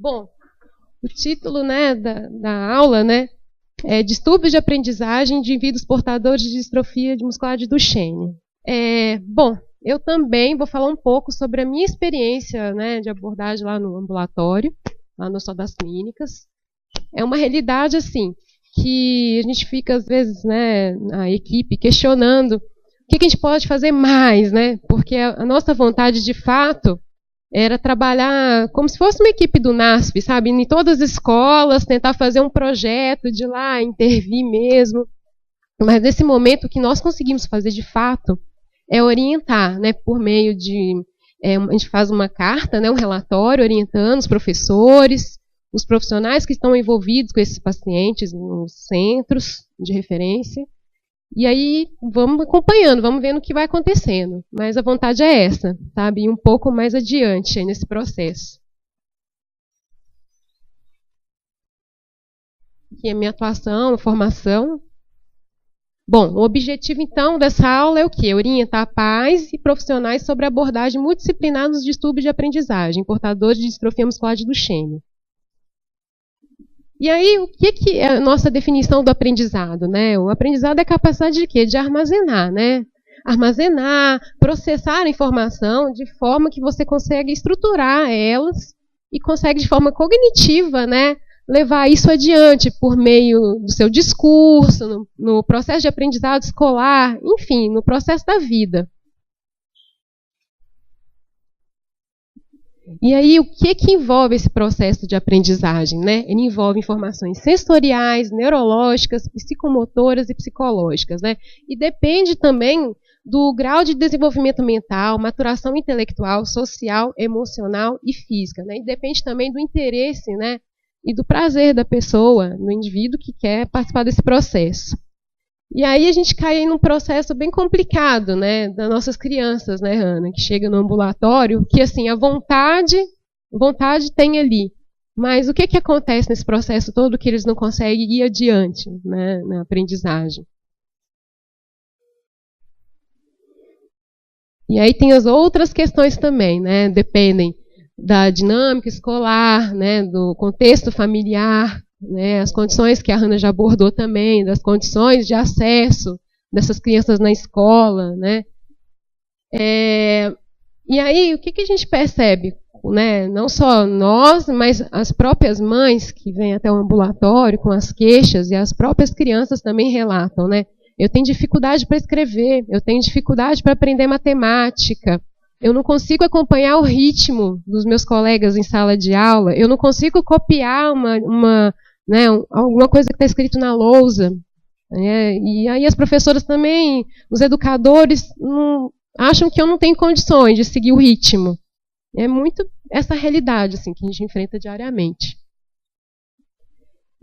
Bom, o título, né, da aula, né, é Distúrbios de aprendizagem de indivíduos portadores de distrofia muscular de Duchenne. Bom, eu também vou falar um pouco sobre a minha experiência, né, de abordagem lá no ambulatório, lá no Hospital das Clínicas. É uma realidade, assim, que a gente fica, às vezes, né, a equipe questionando o que a gente pode fazer mais, né, porque a nossa vontade, de fato, era trabalhar como se fosse uma equipe do NASP, sabe, em todas as escolas, tentar fazer um projeto de lá, intervir mesmo. Mas, nesse momento, o que nós conseguimos fazer, de fato, é orientar, né, por meio de... a gente faz uma carta, né, um relatório orientando os professores, os profissionais que estão envolvidos com esses pacientes nos centros de referência. E aí vamos acompanhando, vamos vendo o que vai acontecendo. Mas a vontade é essa, sabe? E um pouco mais adiante aí nesse processo. Aqui é a minha atuação, a formação. Bom, o objetivo, então, dessa aula é o quê? Orientar pais e profissionais sobre a abordagem multidisciplinar nos distúrbios de aprendizagem, portadores de distrofia muscular de Duchenne. E aí, o que é a nossa definição do aprendizado, né? O aprendizado é a capacidade de quê? De armazenar, né? Armazenar, processar a informação de forma que você consegue estruturar elas e consegue, de forma cognitiva, né, levar isso adiante por meio do seu discurso, no processo de aprendizado escolar, enfim, no processo da vida. E aí, o que envolve esse processo de aprendizagem, né? Ele envolve informações sensoriais, neurológicas, psicomotoras e psicológicas, né? E depende também do grau de desenvolvimento mental, maturação intelectual, social, emocional e física, né? E depende também do interesse, né, e do prazer da pessoa, do indivíduo que quer participar desse processo. E aí a gente cai num processo bem complicado, né, das nossas crianças, né, Ana, que chega no ambulatório, que assim, a vontade tem ali, mas o que acontece nesse processo todo que eles não conseguem ir adiante, né, na aprendizagem? E aí tem as outras questões também, né, dependem da dinâmica escolar, né, do contexto familiar, né, as condições que a Hannah já abordou também, das condições de acesso dessas crianças na escola, né. E aí, o que a gente percebe? Né, não só nós, mas as próprias mães que vêm até o ambulatório com as queixas, e as próprias crianças também relatam, né. Eu tenho dificuldade para escrever, eu tenho dificuldade para aprender matemática, eu não consigo acompanhar o ritmo dos meus colegas em sala de aula, eu não consigo copiar né, alguma coisa que está escrito na lousa. Né, e aí as professoras também, os educadores, acham que eu não tenho condições de seguir o ritmo. É muito essa realidade assim, que a gente enfrenta diariamente.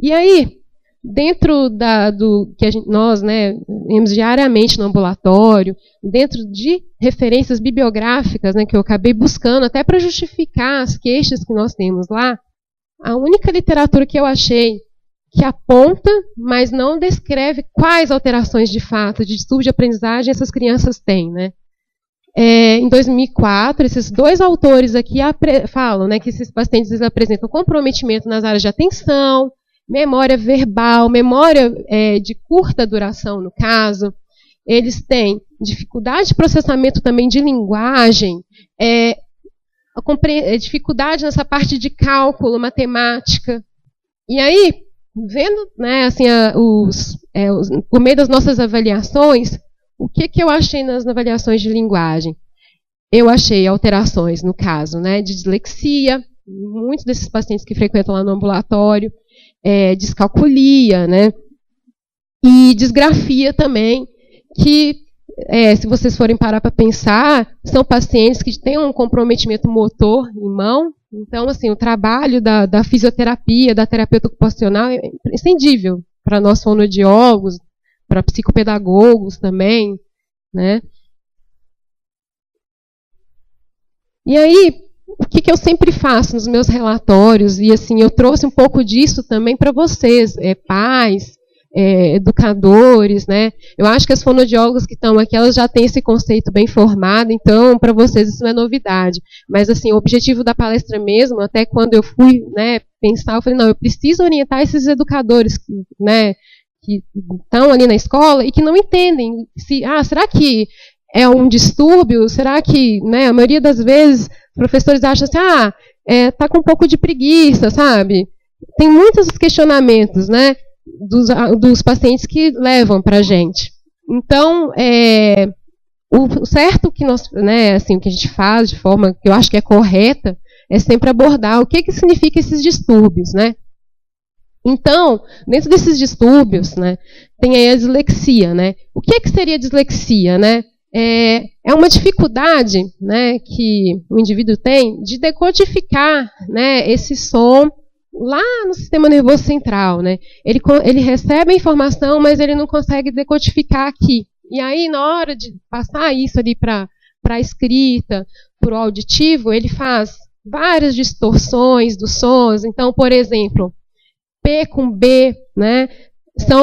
E aí, dentro do que nós, né, vemos diariamente no ambulatório, dentro de referências bibliográficas, né, que eu acabei buscando até para justificar as queixas que nós temos lá, a única literatura que eu achei que aponta, mas não descreve quais alterações de fato de distúrbio de aprendizagem essas crianças têm, né? Em 2004, esses dois autores aqui falam, né, que esses pacientes apresentam comprometimento nas áreas de atenção, memória verbal, memória de curta duração, no caso. Eles têm dificuldade de processamento também de linguagem, dificuldade nessa parte de cálculo, matemática. E aí, vendo, né, assim, por meio das nossas avaliações, o que eu achei nas avaliações de linguagem? Eu achei alterações, no caso, né, de dislexia, muitos desses pacientes que frequentam lá no ambulatório, descalculia, né, e disgrafia também, que, se vocês forem parar para pensar, são pacientes que têm um comprometimento motor em mão. Então, assim, o trabalho da fisioterapia, da terapeuta ocupacional é imprescindível para nós fonoaudiólogos, para psicopedagogos também, né? E aí, o que eu sempre faço nos meus relatórios, e assim, eu trouxe um pouco disso também para vocês, pais, educadores, né? Eu acho que as fonoaudiólogas que estão aqui, elas já têm esse conceito bem formado, então, para vocês isso não é novidade. Mas, assim, o objetivo da palestra mesmo, até quando eu fui, né, pensar, eu falei, não, eu preciso orientar esses educadores, né, que estão ali na escola e que não entendem se, será que é um distúrbio? Será que, né, a maioria das vezes, professores acham assim, tá com um pouco de preguiça, sabe? Tem muitos questionamentos, né, dos pacientes que levam para a gente. Então, o certo que nós, né, assim, o que a gente faz de forma que eu acho que é correta, é sempre abordar o que significa esses distúrbios, né? Então, dentro desses distúrbios, né, tem aí a dislexia, né? O que seria dislexia, né? É uma dificuldade, né, que o indivíduo tem de decodificar, né, esse som lá no sistema nervoso central, né? Ele recebe a informação, mas ele não consegue decodificar aqui. E aí, na hora de passar isso ali para a escrita, para o auditivo, ele faz várias distorções dos sons. Então, por exemplo, P com B, né?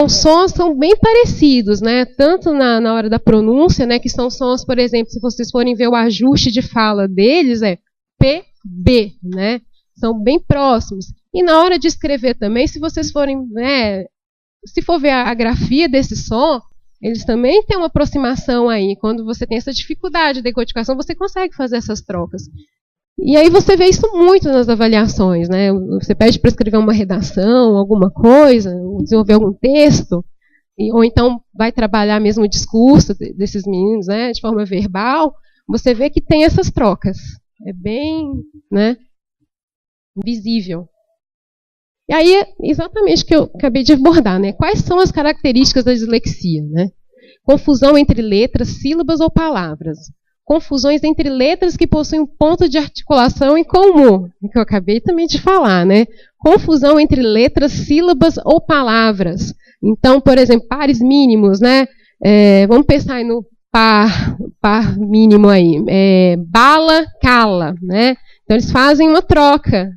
Sons são bem parecidos, né? Tanto na hora da pronúncia, né? Que são sons, por exemplo, se vocês forem ver o ajuste de fala deles, é P, B, né? São bem próximos. E na hora de escrever também, se vocês forem, né, se for ver a grafia desse som, eles também têm uma aproximação aí. Quando você tem essa dificuldade de decodificação, você consegue fazer essas trocas. E aí você vê isso muito nas avaliações, né? Você pede para escrever uma redação, alguma coisa, desenvolver algum texto, ou então vai trabalhar mesmo o discurso desses meninos, né, de forma verbal, você vê que tem essas trocas. É bem, né, visível. E aí, exatamente o que eu acabei de abordar, né? Quais são as características da dislexia, né? Confusão entre letras, sílabas ou palavras. Confusões entre letras que possuem um ponto de articulação em comum, que eu acabei também de falar, né? Confusão entre letras, sílabas ou palavras. Então, por exemplo, pares mínimos, né? Vamos pensar aí no par mínimo aí. Bala, cala, né? Então, eles fazem uma troca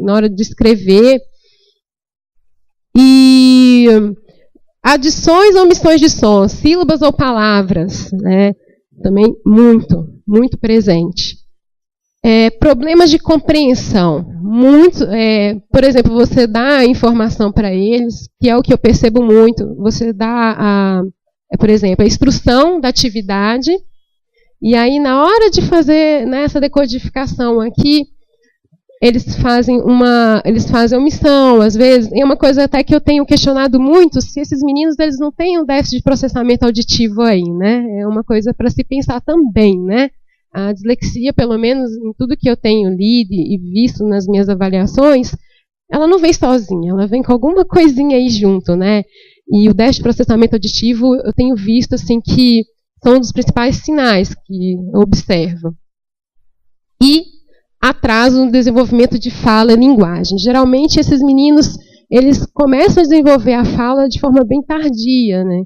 na hora de escrever. E adições ou omissões de sons, sílabas ou palavras, né? Também muito presente. Problemas de compreensão. Por exemplo, você dá a informação para eles, que é o que eu percebo muito. Você dá, por exemplo, a instrução da atividade, e aí na hora de fazer, né, essa decodificação aqui, eles fazem omissão, às vezes. É uma coisa até que eu tenho questionado muito, se esses meninos eles não têm um déficit de processamento auditivo aí, né? É uma coisa para se pensar também, né? A dislexia, pelo menos em tudo que eu tenho lido e visto nas minhas avaliações, ela não vem sozinha, ela vem com alguma coisinha aí junto, né? E o déficit de processamento auditivo, eu tenho visto assim que são um dos principais sinais que eu observo. E atraso no desenvolvimento de fala e linguagem. Geralmente, esses meninos, eles começam a desenvolver a fala de forma bem tardia, né?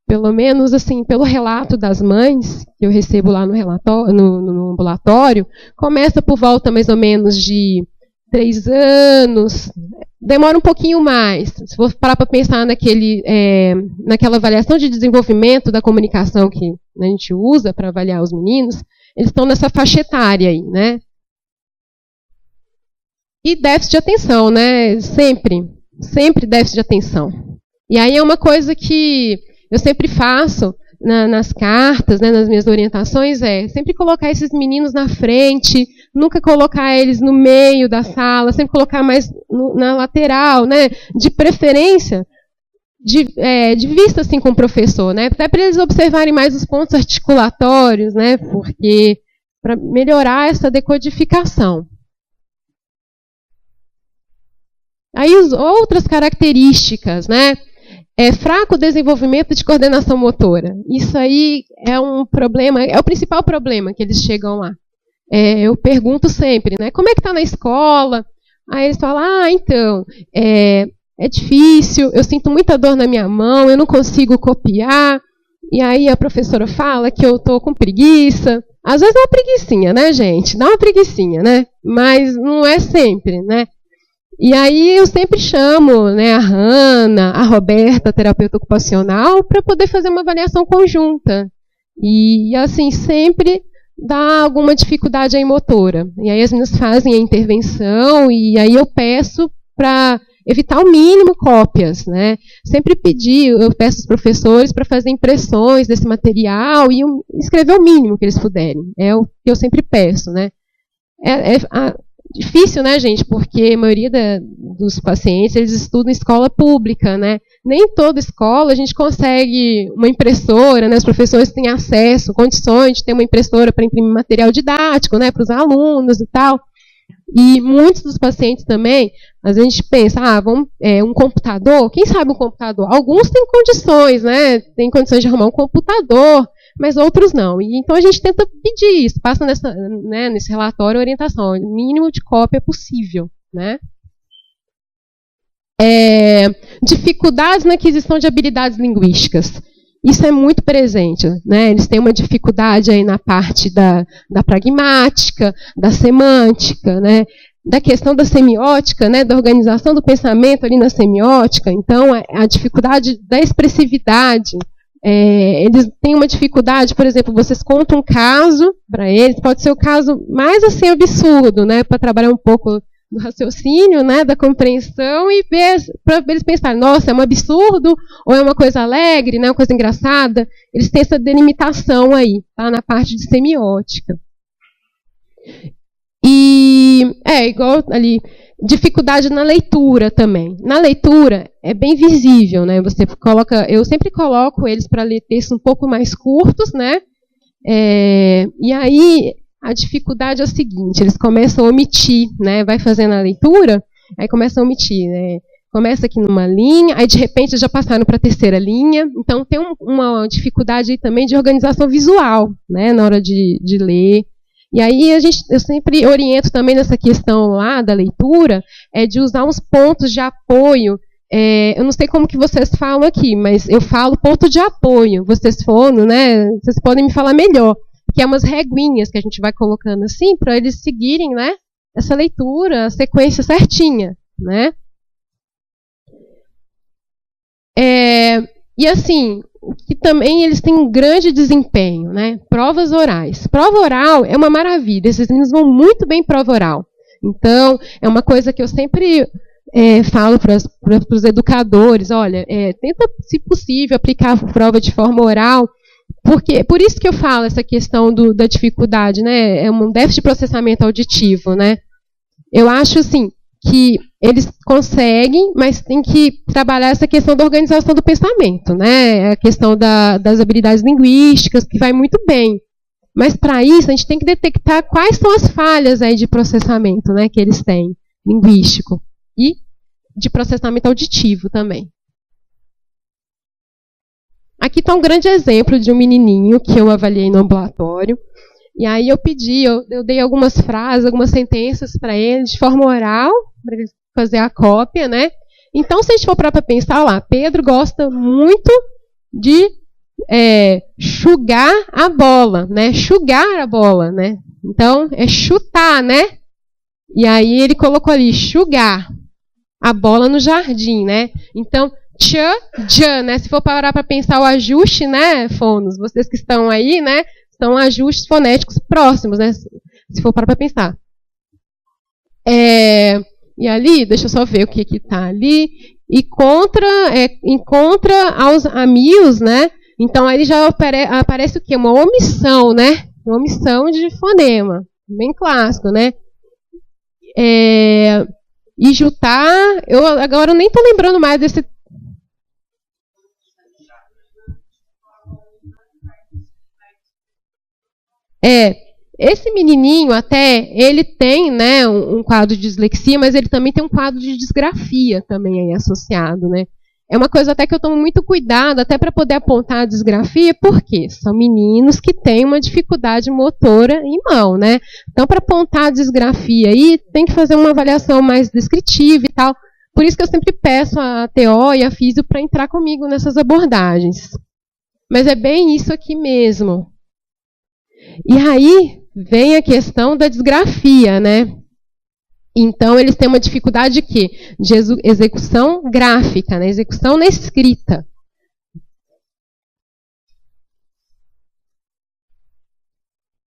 Pelo menos, assim, pelo relato das mães, que eu recebo lá no ambulatório, começa por volta mais ou menos de 3 anos, demora um pouquinho mais. Se for parar para pensar naquela avaliação de desenvolvimento da comunicação que a gente usa para avaliar os meninos, eles estão nessa faixa etária aí, né? E déficit de atenção, né? Sempre déficit de atenção. E aí é uma coisa que eu sempre faço nas cartas, né, nas minhas orientações, sempre colocar esses meninos na frente, nunca colocar eles no meio da sala, sempre colocar mais na lateral, né? De preferência, de vista assim com o professor, né? Até para eles observarem mais os pontos articulatórios, né? Porque para melhorar essa decodificação. Aí as outras características, né? Fraco desenvolvimento de coordenação motora. Isso aí é um problema, é o principal problema que eles chegam lá. Eu pergunto sempre, né? Como é que está na escola? Aí eles falam, então, é difícil, eu sinto muita dor na minha mão, eu não consigo copiar. E aí a professora fala que eu estou com preguiça. Às vezes é uma preguicinha, né, gente? Dá uma preguicinha, né? Mas não é sempre, né? E aí eu sempre chamo, né, a Hanna, a Roberta, terapeuta ocupacional, para poder fazer uma avaliação conjunta. E assim, sempre dá alguma dificuldade aí motora. E aí as meninas fazem a intervenção e aí eu peço para evitar ao mínimo cópias, né? Sempre eu peço aos professores para fazer impressões desse material e escrever o mínimo que eles puderem. É o que eu sempre peço, né? Difícil, né, gente? Porque a maioria dos pacientes, eles estudam em escola pública, né? Nem toda escola a gente consegue uma impressora, né? Os professores têm acesso, condições de ter uma impressora para imprimir material didático, né? Para os alunos e tal. E muitos dos pacientes também, às vezes a gente pensa, um computador, quem sabe um computador? Alguns têm condições, né? Tem condições de arrumar um computador, mas outros não. E, então a gente tenta pedir isso, passa nesse relatório a orientação, o mínimo de cópia possível, né? Dificuldades na aquisição de habilidades linguísticas. Isso é muito presente, né? Eles têm uma dificuldade aí na parte da pragmática, da semântica, né? Da questão da semiótica, né? Da organização do pensamento ali na semiótica. Então, a dificuldade da expressividade. Eles têm uma dificuldade, por exemplo, vocês contam um caso para eles, pode ser o caso mais assim absurdo, né? Para trabalhar um pouco do raciocínio, né, da compreensão e para eles pensarem, nossa, é um absurdo ou é uma coisa alegre, né, uma coisa engraçada. Eles têm essa delimitação aí, tá, na parte de semiótica. E igual ali, dificuldade na leitura também. Na leitura é bem visível, né? Eu sempre coloco eles para ler textos um pouco mais curtos, né? E aí a dificuldade é a seguinte, eles começam a omitir, né? Vai fazendo a leitura, aí começam a omitir, né? Começa aqui numa linha, aí de repente já passaram para a terceira linha, então tem uma dificuldade aí também de organização visual, né? Na hora de ler. E aí eu sempre oriento também nessa questão lá da leitura, de usar uns pontos de apoio. Eu não sei como que vocês falam aqui, mas eu falo ponto de apoio. Vocês foram, né? Vocês podem me falar melhor. Que é umas reguinhas que a gente vai colocando assim, para eles seguirem, né, essa leitura, a sequência certinha, né? E assim, que também eles têm um grande desempenho, né? Provas orais. Prova oral é uma maravilha, esses meninos vão muito bem em prova oral. Então, é uma coisa que eu sempre falo para os educadores, olha, tenta, se possível, aplicar a prova de forma oral, porque, por isso que eu falo essa questão da dificuldade, né? É um déficit de processamento auditivo, né? Eu acho, assim, que eles conseguem, mas tem que trabalhar essa questão da organização do pensamento, né? A questão das habilidades linguísticas, que vai muito bem. Mas, para isso, a gente tem que detectar quais são as falhas aí de processamento, né, que eles têm, linguístico, e de processamento auditivo também. Aqui está um grande exemplo de um menininho que eu avaliei no ambulatório. E aí eu dei algumas frases, algumas sentenças para ele de forma oral, para ele fazer a cópia, né? Então, se a gente for para pensar lá, Pedro gosta muito de chugar a bola, né? Chugar a bola, né? Então, é chutar, né? E aí ele colocou ali, chugar a bola no jardim, né? Então, tchan, tchan, né? Se for parar para pensar o ajuste, né, fonos, vocês que estão aí, né, são ajustes fonéticos próximos, né? Se for parar para pensar. E ali, deixa eu só ver o que está ali. E encontra aos amigos, né? Então aí já aparece o quê? Uma omissão, né? Uma omissão de fonema, bem clássico, né? E jutar, eu agora nem estou lembrando mais desse. Esse menininho até, ele tem, né, um quadro de dislexia, mas ele também tem um quadro de disgrafia também aí associado, né? É uma coisa até que eu tomo muito cuidado, até para poder apontar a disgrafia, porque são meninos que têm uma dificuldade motora em mão, né? Então, para apontar a disgrafia aí, tem que fazer uma avaliação mais descritiva e tal. Por isso que eu sempre peço a TO e a Físio para entrar comigo nessas abordagens. Mas é bem isso aqui mesmo. E aí vem a questão da disgrafia, né? Então, eles têm uma dificuldade de quê? De execução gráfica, né? Execução na escrita.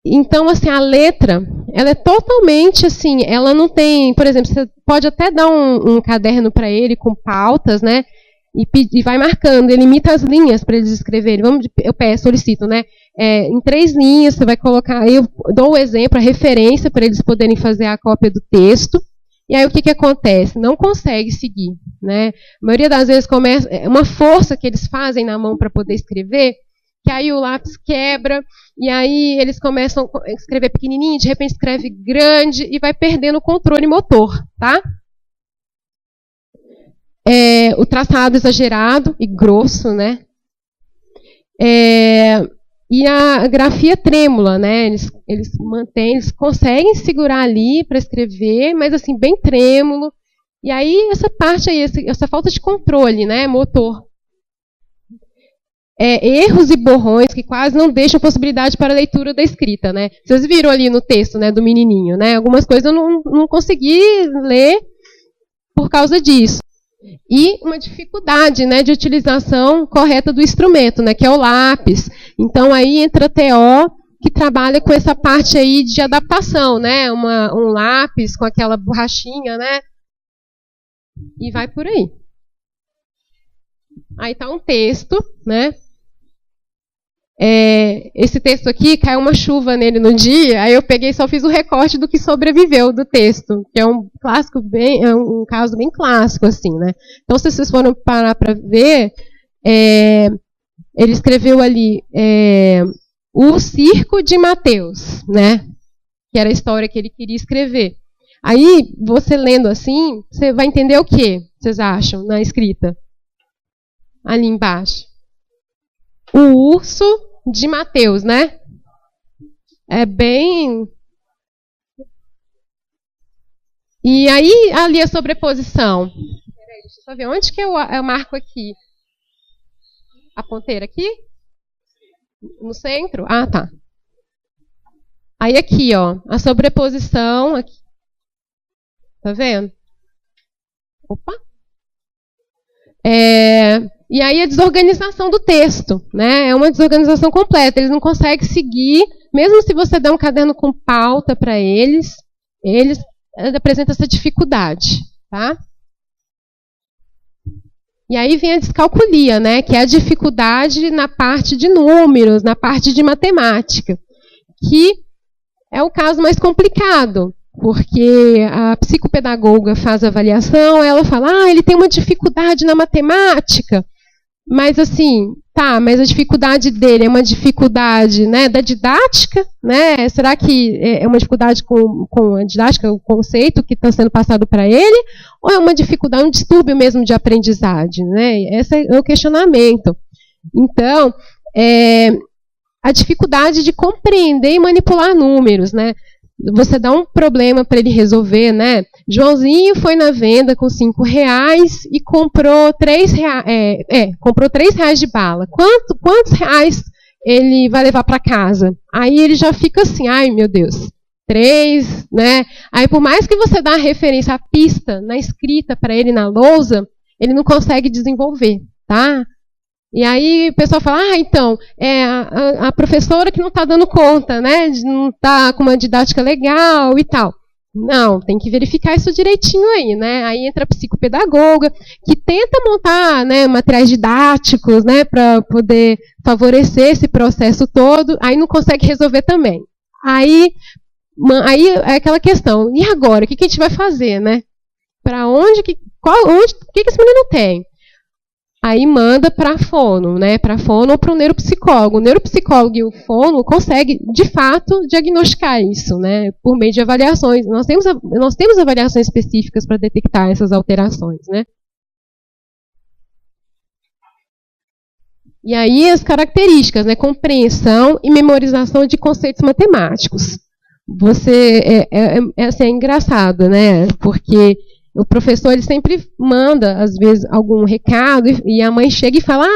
Então, assim, a letra, ela é totalmente assim, ela não tem, por exemplo, você pode até dar um caderno para ele com pautas, né? E vai marcando, ele imita as linhas para eles escreverem. Eu solicito, né? Em 3 linhas, você vai colocar, eu dou o exemplo, a referência para eles poderem fazer a cópia do texto. E aí o que acontece? Não consegue seguir, né? A maioria das vezes começa, é uma força que eles fazem na mão para poder escrever, que aí o lápis quebra, e aí eles começam a escrever pequenininho, de repente escreve grande e vai perdendo o controle motor, tá? O traçado exagerado e grosso, né? E a grafia trêmula, né? Eles conseguem segurar ali para escrever, mas assim, bem trêmulo. E aí, essa parte aí, essa falta de controle, né? Motor. Erros e borrões que quase não deixam possibilidade para a leitura da escrita, né? Vocês viram ali no texto, né, do menininho, né? Algumas coisas eu não consegui ler por causa disso. E uma dificuldade, né, de utilização correta do instrumento, né, que é o lápis. Então, aí entra a TO, que trabalha com essa parte aí de adaptação, né? Um lápis com aquela borrachinha, né? E vai por aí. Aí está um texto, né? Esse texto aqui, caiu uma chuva nele no dia, aí eu peguei e só fiz o recorte do que sobreviveu do texto, que é um caso bem clássico, assim, né? Então, se vocês forem parar para ver, ele escreveu ali o Circo de Mateus, né? Que era a história que ele queria escrever. Aí, você lendo assim, você vai entender o que vocês acham na escrita? Ali embaixo. O urso de Mateus, né? É bem... E aí, ali a sobreposição. Peraí, deixa eu só ver. Onde que eu marco aqui? A ponteira aqui? No centro? Ah, tá. Aí aqui, ó, a sobreposição. Aqui. Tá vendo? Opa! E aí a desorganização do texto, né? É uma desorganização completa. Eles não conseguem seguir, mesmo se você der um caderno com pauta para eles apresentam essa dificuldade, tá? E aí vem a descalculia, né? Que é a dificuldade na parte de números, na parte de matemática, que é o caso mais complicado. Porque a psicopedagoga faz a avaliação, ela fala, ele tem uma dificuldade na matemática, mas assim, mas a dificuldade dele é uma dificuldade, né, da didática, né? Será que é uma dificuldade com a didática, o conceito que está sendo passado para ele, ou é uma dificuldade, um distúrbio mesmo de aprendizagem, né? Esse é o questionamento. Então, a dificuldade de compreender e manipular números, né? Você dá um problema para ele resolver, né? Joãozinho foi na venda com R$5 e comprou R$3 de bala. Quantos reais ele vai levar para casa? Aí ele já fica assim, ai meu Deus, 3, né? Aí por mais que você dá a referência, a pista na escrita para ele na lousa, ele não consegue desenvolver, tá? E aí o pessoal fala, então, a professora que não está dando conta, né? Não está com uma didática legal e tal. Não, tem que verificar isso direitinho aí, né? Aí entra a psicopedagoga, que tenta montar, né, materiais didáticos, né, para poder favorecer esse processo todo, aí não consegue resolver também. Aí é aquela questão, e agora? O que a gente vai fazer, né? Para onde, o que esse menino tem? Aí manda para a fono, né? Para a fono ou para o neuropsicólogo. O neuropsicólogo e o fono conseguem, de fato, diagnosticar isso, né? Por meio de avaliações. Nós temos avaliações específicas para detectar essas alterações, né? E aí as características, né? Compreensão e memorização de conceitos matemáticos. É engraçado, né? Porque o professor ele sempre manda, às vezes, algum recado e a mãe chega e fala,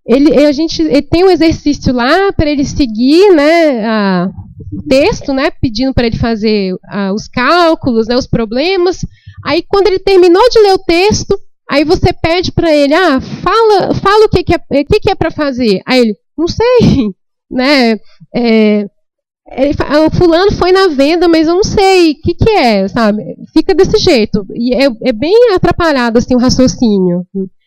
ele tem um exercício lá para ele seguir, né, o texto, né, pedindo para ele fazer os cálculos, né, os problemas. Aí, quando ele terminou de ler o texto, aí você pede para ele, fala o que é para fazer. Aí ele, não sei, né, o fulano foi na venda, mas eu não sei, o que é, sabe? Fica desse jeito. E é bem atrapalhado, assim, o raciocínio.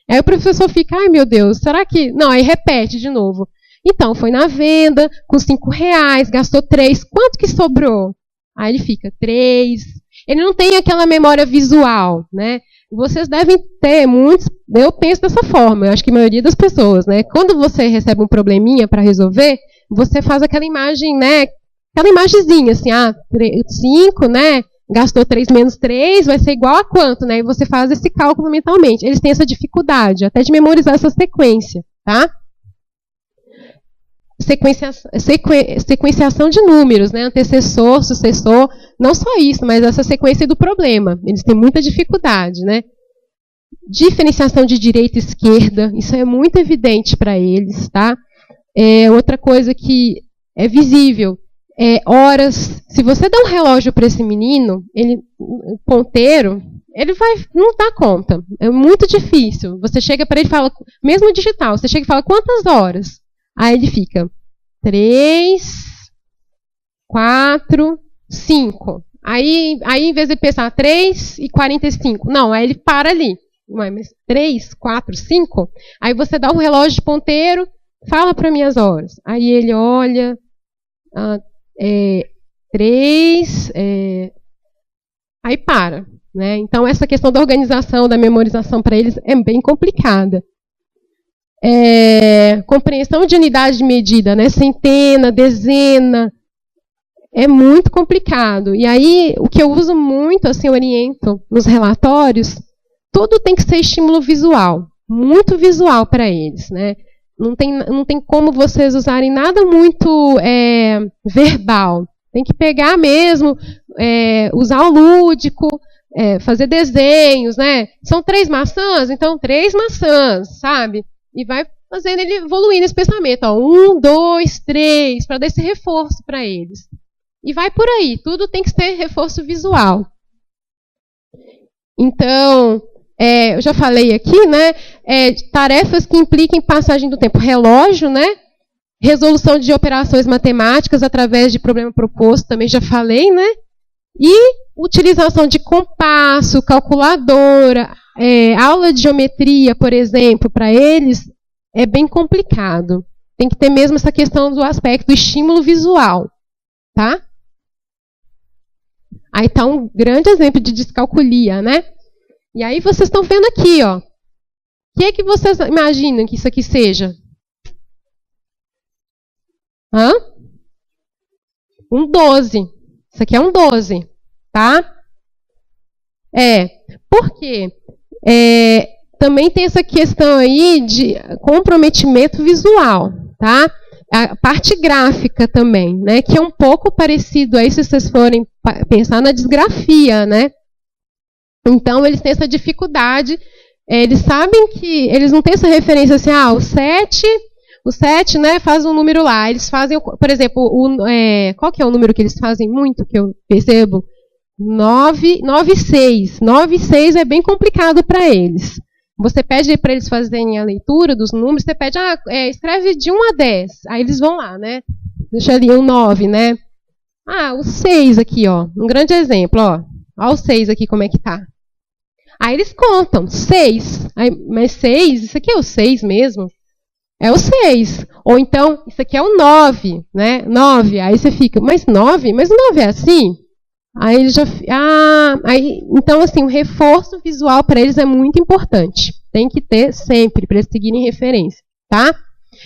Aí o professor fica, ai meu Deus, será que... Não, aí repete de novo. Então, foi na venda, com R$5, gastou 3, quanto que sobrou? Aí ele fica, 3. Ele não tem aquela memória visual, né? Vocês devem ter muitos... Eu penso dessa forma, eu acho que a maioria das pessoas, né? Quando você recebe um probleminha para resolver, você faz aquela imagem, né? Aquela imagenzinha, assim, 5, né? Gastou 3 menos 3, vai ser igual a quanto, né? E você faz esse cálculo mentalmente. Eles têm essa dificuldade, até de memorizar essa sequência, tá? Sequenciação de números, né? Antecessor, sucessor, não só isso, mas essa sequência do problema. Eles têm muita dificuldade, né? Diferenciação de direita e esquerda, isso é muito evidente para eles, tá? Outra coisa que é visível, horas. Se você dá um relógio para esse menino, o ponteiro, ele não dá conta. É muito difícil. Você chega para ele e fala, mesmo digital, você chega e fala quantas horas? Aí ele fica 3, 4, 5. Aí em vez de pensar 3 e 45, não, aí ele para ali. Mas 3, 4, 5, aí você dá o relógio de ponteiro, fala para mim as horas. Aí ele olha, 3, aí para. Né? Então essa questão da organização, da memorização para eles é bem complicada. Compreensão de unidade de medida, né? Centena, dezena, é muito complicado. E aí, o que eu uso muito, assim, oriento nos relatórios, tudo tem que ser estímulo visual, muito visual para eles, né? Não tem como vocês usarem nada muito verbal. Tem que pegar mesmo, usar o lúdico, fazer desenhos, né? São 3 maçãs, então 3 maçãs, sabe? E vai fazendo ele evoluir nesse pensamento. 1, 2, 3, para dar esse reforço para eles. E vai por aí. Tudo tem que ter reforço visual. Então, eu já falei aqui, né? Tarefas que impliquem passagem do tempo. Relógio, né? Resolução de operações matemáticas através de problema proposto, também já falei, né? E utilização de compasso, calculadora, aula de geometria, por exemplo, para eles é bem complicado. Tem que ter mesmo essa questão do aspecto do estímulo visual. Tá? Aí está um grande exemplo de descalculia, né? E aí vocês estão vendo aqui, ó. O que é que vocês imaginam que isso aqui seja? Um 12. Isso aqui é um 12, tá? Por quê? Também tem essa questão aí de comprometimento visual, tá? A parte gráfica também, né? Que é um pouco parecido aí se vocês forem pensar na disgrafia, né? Então, eles têm essa dificuldade, eles sabem que, eles não têm essa referência assim, o 7, né, faz um número lá. Eles fazem, por exemplo, qual que é o número que eles fazem muito, que eu percebo? 9, 6. 9 e 6 é bem complicado para eles. Você pede para eles fazerem a leitura dos números, você pede, escreve de 1 a 10. Aí eles vão lá, né? Deixa ali um 9, né? O 6 aqui, ó. Um grande exemplo, ó. Olha o 6 aqui, como é que tá. Aí eles contam, 6. Mas 6, isso aqui é o 6 mesmo? É o 6. Ou então, isso aqui é o 9, né? 9. Aí você fica, mas 9? Mas o 9 é assim? Aí ele já. Então, assim, o reforço visual para eles é muito importante. Tem que ter sempre, para eles seguirem referência. Tá?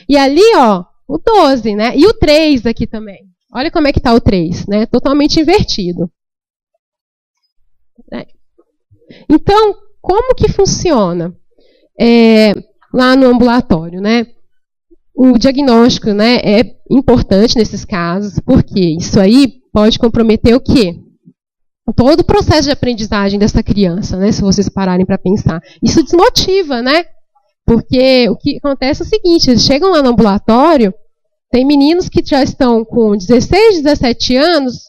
E ali, ó, o 12, né? E o 3 aqui também. Olha como é que está o 3, né? Totalmente invertido. Então, como que funciona lá no ambulatório, né? O diagnóstico, né, é importante nesses casos, porque isso aí pode comprometer o quê? Todo o processo de aprendizagem dessa criança, né, se vocês pararem para pensar. Isso desmotiva, né? Porque o que acontece é o seguinte, eles chegam lá no ambulatório, tem meninos que já estão com 16, 17 anos,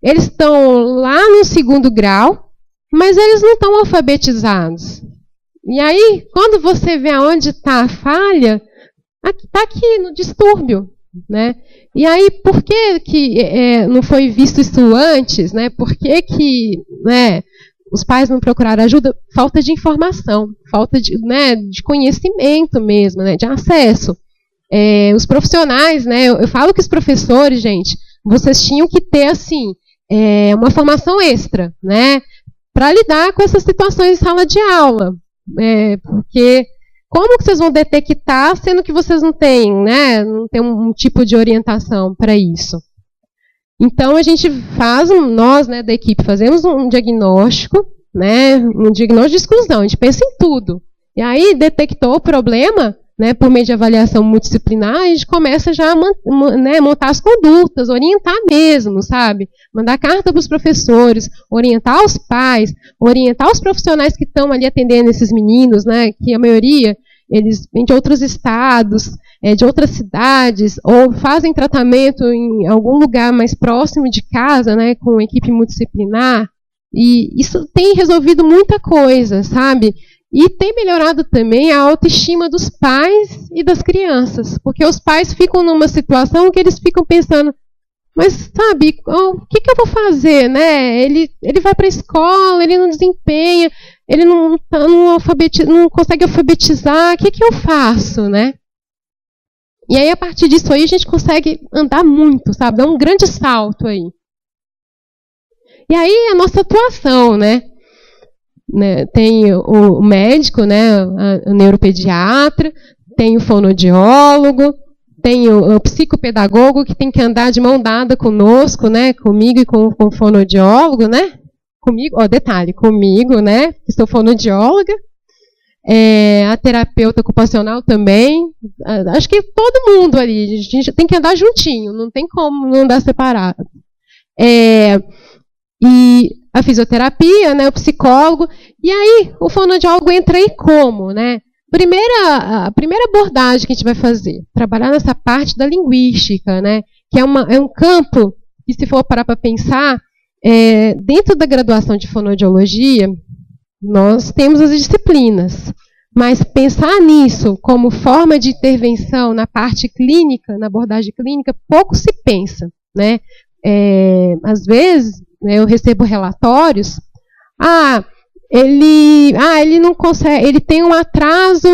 eles estão lá no 2º grau, mas eles não estão alfabetizados. E aí, quando você vê aonde está a falha, está aqui no distúrbio, né? E aí, por que não foi visto isso antes, né? Por que né, os pais não procuraram ajuda? Falta de informação, falta de conhecimento mesmo, né, de acesso. Os profissionais, né, eu falo que os professores, gente, vocês tinham que ter, assim, uma formação extra, né, para lidar com essas situações em sala de aula. Porque como que vocês vão detectar, sendo que vocês não têm, né, não tem um tipo de orientação para isso? Então, a gente nós, né, da equipe, fazemos um diagnóstico, né, um diagnóstico de exclusão, a gente pensa em tudo. E aí, detectou o problema, né, por meio de avaliação multidisciplinar, a gente começa já a montar as condutas, orientar mesmo, sabe? Mandar carta para os professores, orientar os pais, orientar os profissionais que estão ali atendendo esses meninos, né, que a maioria, eles vêm de outros estados, de outras cidades, ou fazem tratamento em algum lugar mais próximo de casa, né, com equipe multidisciplinar, e isso tem resolvido muita coisa, sabe? E tem melhorado também a autoestima dos pais e das crianças, porque os pais ficam numa situação que eles ficam pensando, mas sabe, o que eu vou fazer, né? Ele vai para a escola, ele não desempenha, ele não consegue alfabetizar, o que eu faço, né? E aí, a partir disso aí, a gente consegue andar muito, sabe? Dar um grande salto aí. E aí, a nossa atuação, né? Tem o médico, né, o neuropediatra, tem o fonoaudiólogo, tem o psicopedagogo que tem que andar de mão dada conosco, né, comigo e com o fonoaudiólogo, né? Comigo, detalhe, comigo, né, que sou fonoaudióloga, a terapeuta ocupacional também, acho que todo mundo ali, a gente tem que andar juntinho, não tem como não andar separado. E a fisioterapia, né, o psicólogo, e aí o fonoaudiólogo entra aí como, né? A primeira abordagem que a gente vai fazer, trabalhar nessa parte da linguística, né, que é um campo que, se for parar para pensar, dentro da graduação de fonoaudiologia, nós temos as disciplinas, mas pensar nisso como forma de intervenção na parte clínica, na abordagem clínica, pouco se pensa, né? Às vezes, eu recebo relatórios, ele não consegue, ele tem um atraso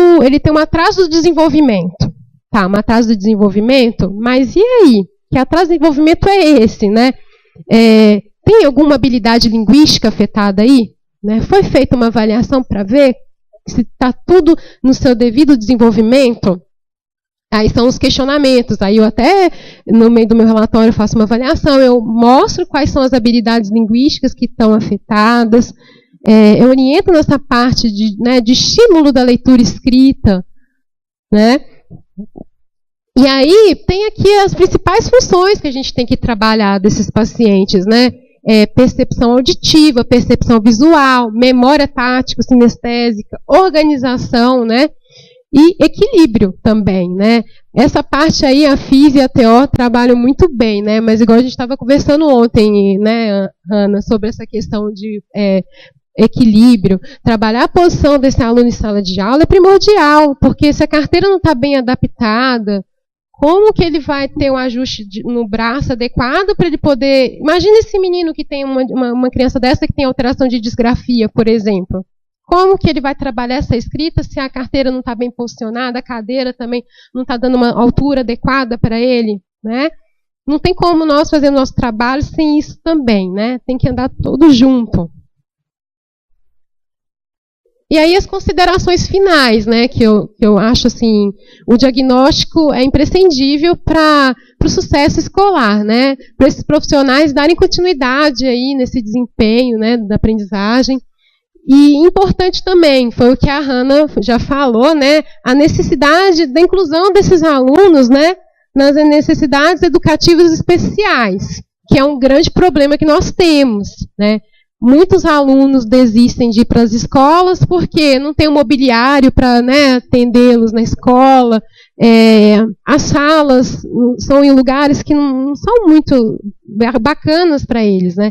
de desenvolvimento. Tá, um atraso de desenvolvimento, mas e aí? Que atraso de desenvolvimento é esse, né? Tem alguma habilidade linguística afetada aí? Né? Foi feita uma avaliação para ver se está tudo no seu devido desenvolvimento? Aí são os questionamentos. Aí eu até, no meio do meu relatório, faço uma avaliação, eu mostro quais são as habilidades linguísticas que estão afetadas, eu oriento nessa parte de estímulo da leitura escrita, né? E aí tem aqui as principais funções que a gente tem que trabalhar desses pacientes, né? Percepção auditiva, percepção visual, memória tática, sinestésica, organização, né? E equilíbrio também, né? Essa parte aí, a FIS e a TO trabalham muito bem, né? Mas igual a gente estava conversando ontem, né, Ana, sobre essa questão de equilíbrio. Trabalhar a posição desse aluno em sala de aula é primordial, porque se a carteira não está bem adaptada, como que ele vai ter um ajuste no braço adequado para ele poder... Imagina esse menino que tem uma criança dessa que tem alteração de disgrafia, por exemplo. Como que ele vai trabalhar essa escrita se a carteira não está bem posicionada, a cadeira também não está dando uma altura adequada para ele, né? Não tem como nós fazer nosso trabalho sem isso também, né? Tem que andar todo junto. E aí as considerações finais, né? Que eu acho assim, o diagnóstico é imprescindível para o sucesso escolar, né? Para esses profissionais darem continuidade aí nesse desempenho, né, da aprendizagem. E importante também, foi o que a Hannah já falou, né, a necessidade da inclusão desses alunos, né, nas necessidades educativas especiais, que é um grande problema que nós temos, né. Muitos alunos desistem de ir para as escolas porque não tem um mobiliário para, né, atendê-los na escola. As salas são em lugares que não são muito bacanas para eles, né?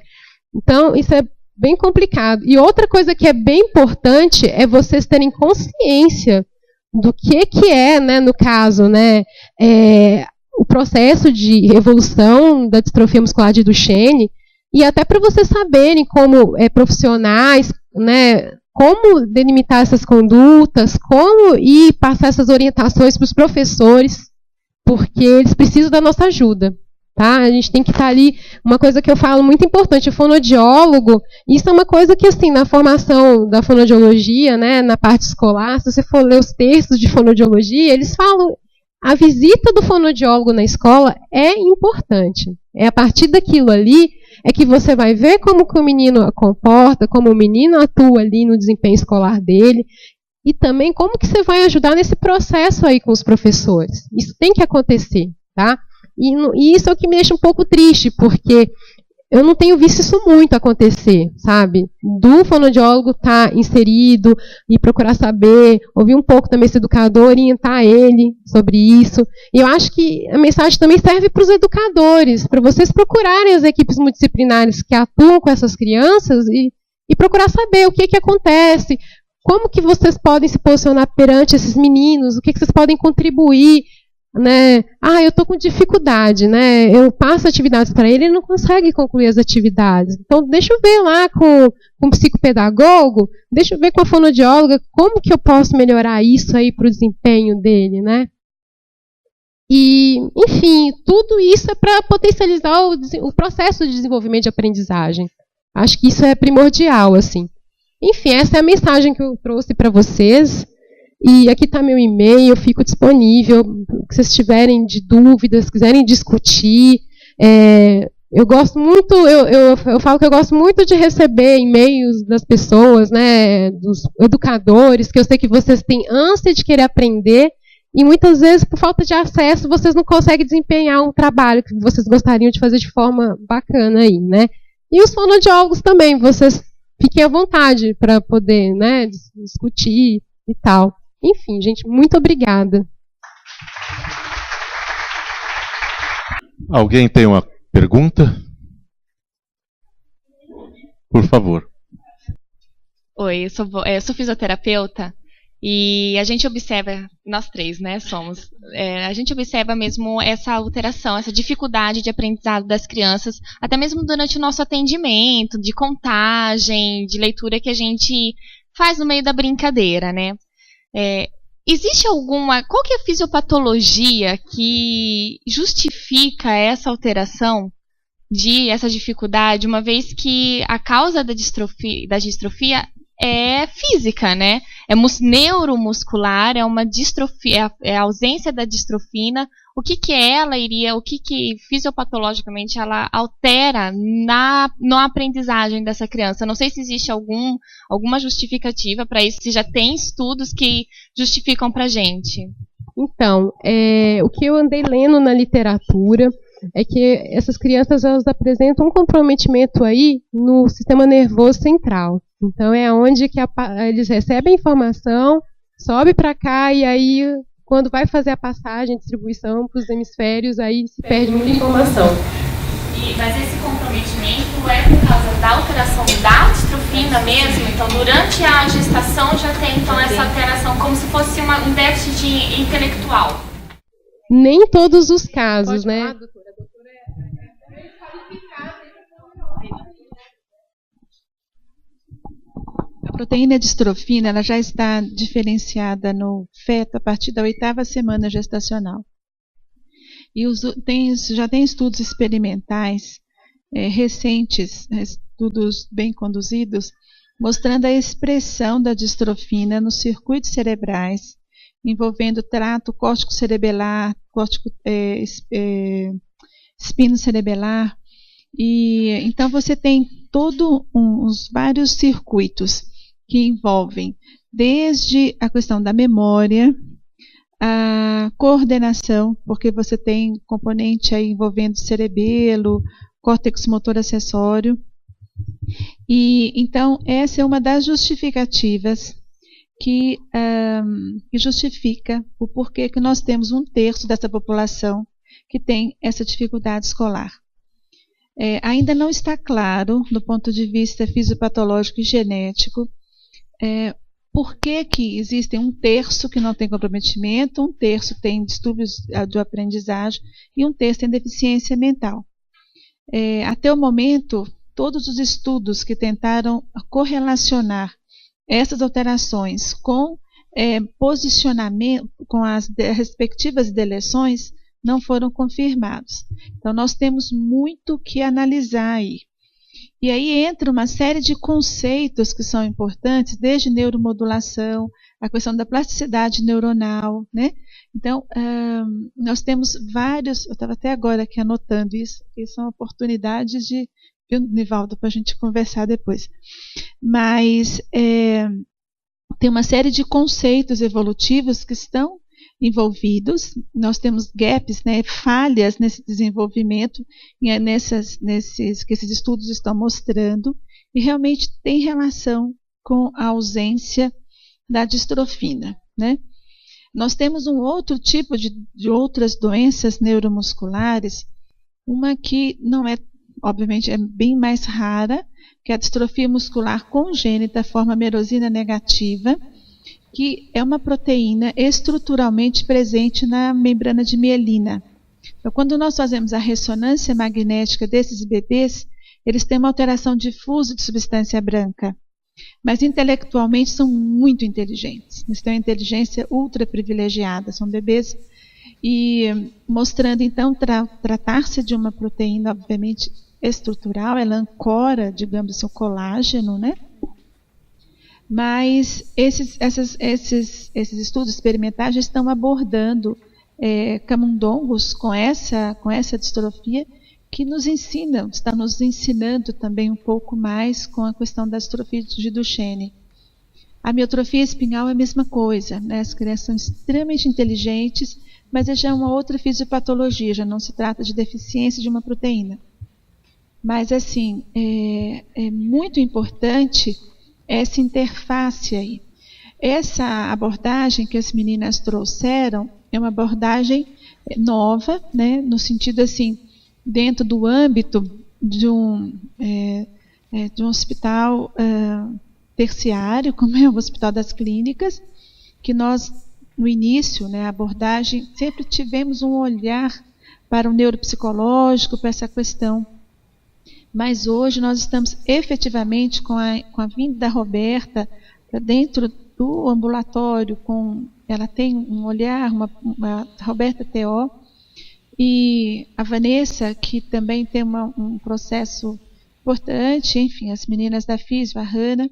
Então, isso é bem complicado. E outra coisa que é bem importante é vocês terem consciência do que é, né, no caso, né, o processo de evolução da distrofia muscular de Duchenne, e até para vocês saberem como profissionais, né, como delimitar essas condutas, como ir passar essas orientações para os professores, porque eles precisam da nossa ajuda. Tá? A gente tem que estar ali, uma coisa que eu falo muito importante, o fonoaudiólogo, isso é uma coisa que, assim, na formação da fonoaudiologia, né, na parte escolar, se você for ler os textos de fonoaudiologia, eles falam, a visita do fonoaudiólogo na escola é importante. É a partir daquilo ali, é que você vai ver como que o menino comporta, como o menino atua ali no desempenho escolar dele, e também como que você vai ajudar nesse processo aí com os professores. Isso tem que acontecer, tá? E isso é o que me deixa um pouco triste, porque eu não tenho visto isso muito acontecer, sabe? Do fonoaudiólogo estar inserido e procurar saber, ouvir um pouco também esse educador, orientar ele sobre isso. E eu acho que a mensagem também serve para os educadores, para vocês procurarem as equipes multidisciplinares que atuam com essas crianças e procurar saber o que acontece, como que vocês podem se posicionar perante esses meninos, o que vocês podem contribuir. Né? Eu estou com dificuldade, né? Eu passo atividades para ele não consegue concluir as atividades. Então, deixa eu ver lá com o psicopedagogo, deixa eu ver com a fonoaudióloga como que eu posso melhorar isso aí para o desempenho dele, né? E, enfim, tudo isso é para potencializar o processo de desenvolvimento de aprendizagem. Acho que isso é primordial, assim. Enfim, essa é a mensagem que eu trouxe para vocês. E aqui está meu e-mail, eu fico disponível, se vocês tiverem de dúvidas, quiserem discutir. Eu gosto muito, eu falo que eu gosto muito de receber e-mails das pessoas, né, dos educadores, que eu sei que vocês têm ânsia de querer aprender, e muitas vezes, por falta de acesso, vocês não conseguem desempenhar um trabalho que vocês gostariam de fazer de forma bacana aí, né? E os fonoaudiólogos também, vocês fiquem à vontade para poder, né, discutir e tal. Enfim, gente, muito obrigada. Alguém tem uma pergunta? Por favor. Oi, eu sou fisioterapeuta e a gente observa, nós três, né, somos, a gente observa mesmo essa alteração, essa dificuldade de aprendizado das crianças, até mesmo durante o nosso atendimento, de contagem, de leitura que a gente faz no meio da brincadeira, né? Existe qual que é a fisiopatologia que justifica essa alteração, essa dificuldade, uma vez que a causa da distrofia é física, né? É neuromuscular, é uma distrofia, é a ausência da distrofina. O que fisiopatologicamente ela altera na aprendizagem dessa criança? Não sei se existe alguma justificativa para isso, se já tem estudos que justificam para a gente. Então, o que eu andei lendo na literatura é que essas crianças elas apresentam um comprometimento aí no sistema nervoso central. Então, é onde que eles recebem informação, sobe para cá e aí, quando vai fazer a passagem, a distribuição para os hemisférios, aí se perde muita informação. Mas esse comprometimento é por causa da alteração da distrofina mesmo? Então, durante a gestação já tem então essa alteração, como se fosse um déficit intelectual? Nem todos os casos, né? Falar, doutora? A doutora é qualificada. A proteína distrofina ela já está diferenciada no feto a partir da 8ª semana gestacional. E já tem estudos experimentais recentes, estudos bem conduzidos, mostrando a expressão da distrofina nos circuitos cerebrais, envolvendo trato córtico-cerebelar, espino-cerebelar. E então você tem os vários circuitos que envolvem desde a questão da memória, a coordenação, porque você tem componente aí envolvendo cerebelo, córtex motor acessório, E então essa é uma das justificativas que justifica o porquê que nós temos 1/3 dessa população que tem essa dificuldade escolar. Ainda não está claro, do ponto de vista fisiopatológico e genético, por que existem 1/3 que não tem comprometimento, 1/3 tem distúrbios de aprendizagem e 1/3 tem deficiência mental. Até o momento, todos os estudos que tentaram correlacionar essas alterações com posicionamento, com as respectivas deleções, não foram confirmados. Então, nós temos muito que analisar aí. E aí entra uma série de conceitos que são importantes, desde neuromodulação, a questão da plasticidade neuronal, né? Então, nós temos vários, eu estava até agora aqui anotando isso, que são oportunidades de, viu, Nivaldo, para a gente conversar depois. Mas tem uma série de conceitos evolutivos que estão envolvidos, nós temos gaps, né, falhas nesse desenvolvimento, que esses estudos estão mostrando, e realmente tem relação com a ausência da distrofina, né? Nós temos um outro tipo de outras doenças neuromusculares, uma que não é, obviamente, é bem mais rara, que é a distrofia muscular congênita, forma merosina negativa, que é uma proteína estruturalmente presente na membrana de mielina. Então, quando nós fazemos a ressonância magnética desses bebês, eles têm uma alteração difusa de substância branca, mas intelectualmente são muito inteligentes. Eles têm uma inteligência ultra privilegiada, são bebês, e mostrando então tratar-se de uma proteína, obviamente, estrutural, ela ancora, digamos, seu colágeno, né? Mas esses estudos experimentais já estão abordando camundongos com essa distrofia, que nos ensinam, está nos ensinando também um pouco mais com a questão da distrofia de Duchenne. A miotrofia espinhal é a mesma coisa, né? As crianças são extremamente inteligentes, mas já é uma outra fisiopatologia, já não se trata de deficiência de uma proteína. Mas, assim, é muito importante essa interface aí. Essa abordagem que as meninas trouxeram é uma abordagem nova, né, no sentido assim, dentro do âmbito de um hospital terciário, como é o Hospital das Clínicas, que nós, no início, né, a abordagem, sempre tivemos um olhar para o neuropsicológico, para essa questão. Mas hoje nós estamos efetivamente com a vinda da Roberta para dentro do ambulatório, ela tem um olhar, uma Roberta T.O., e a Vanessa, que também tem um processo importante, enfim, as meninas da Físio, a Hanna,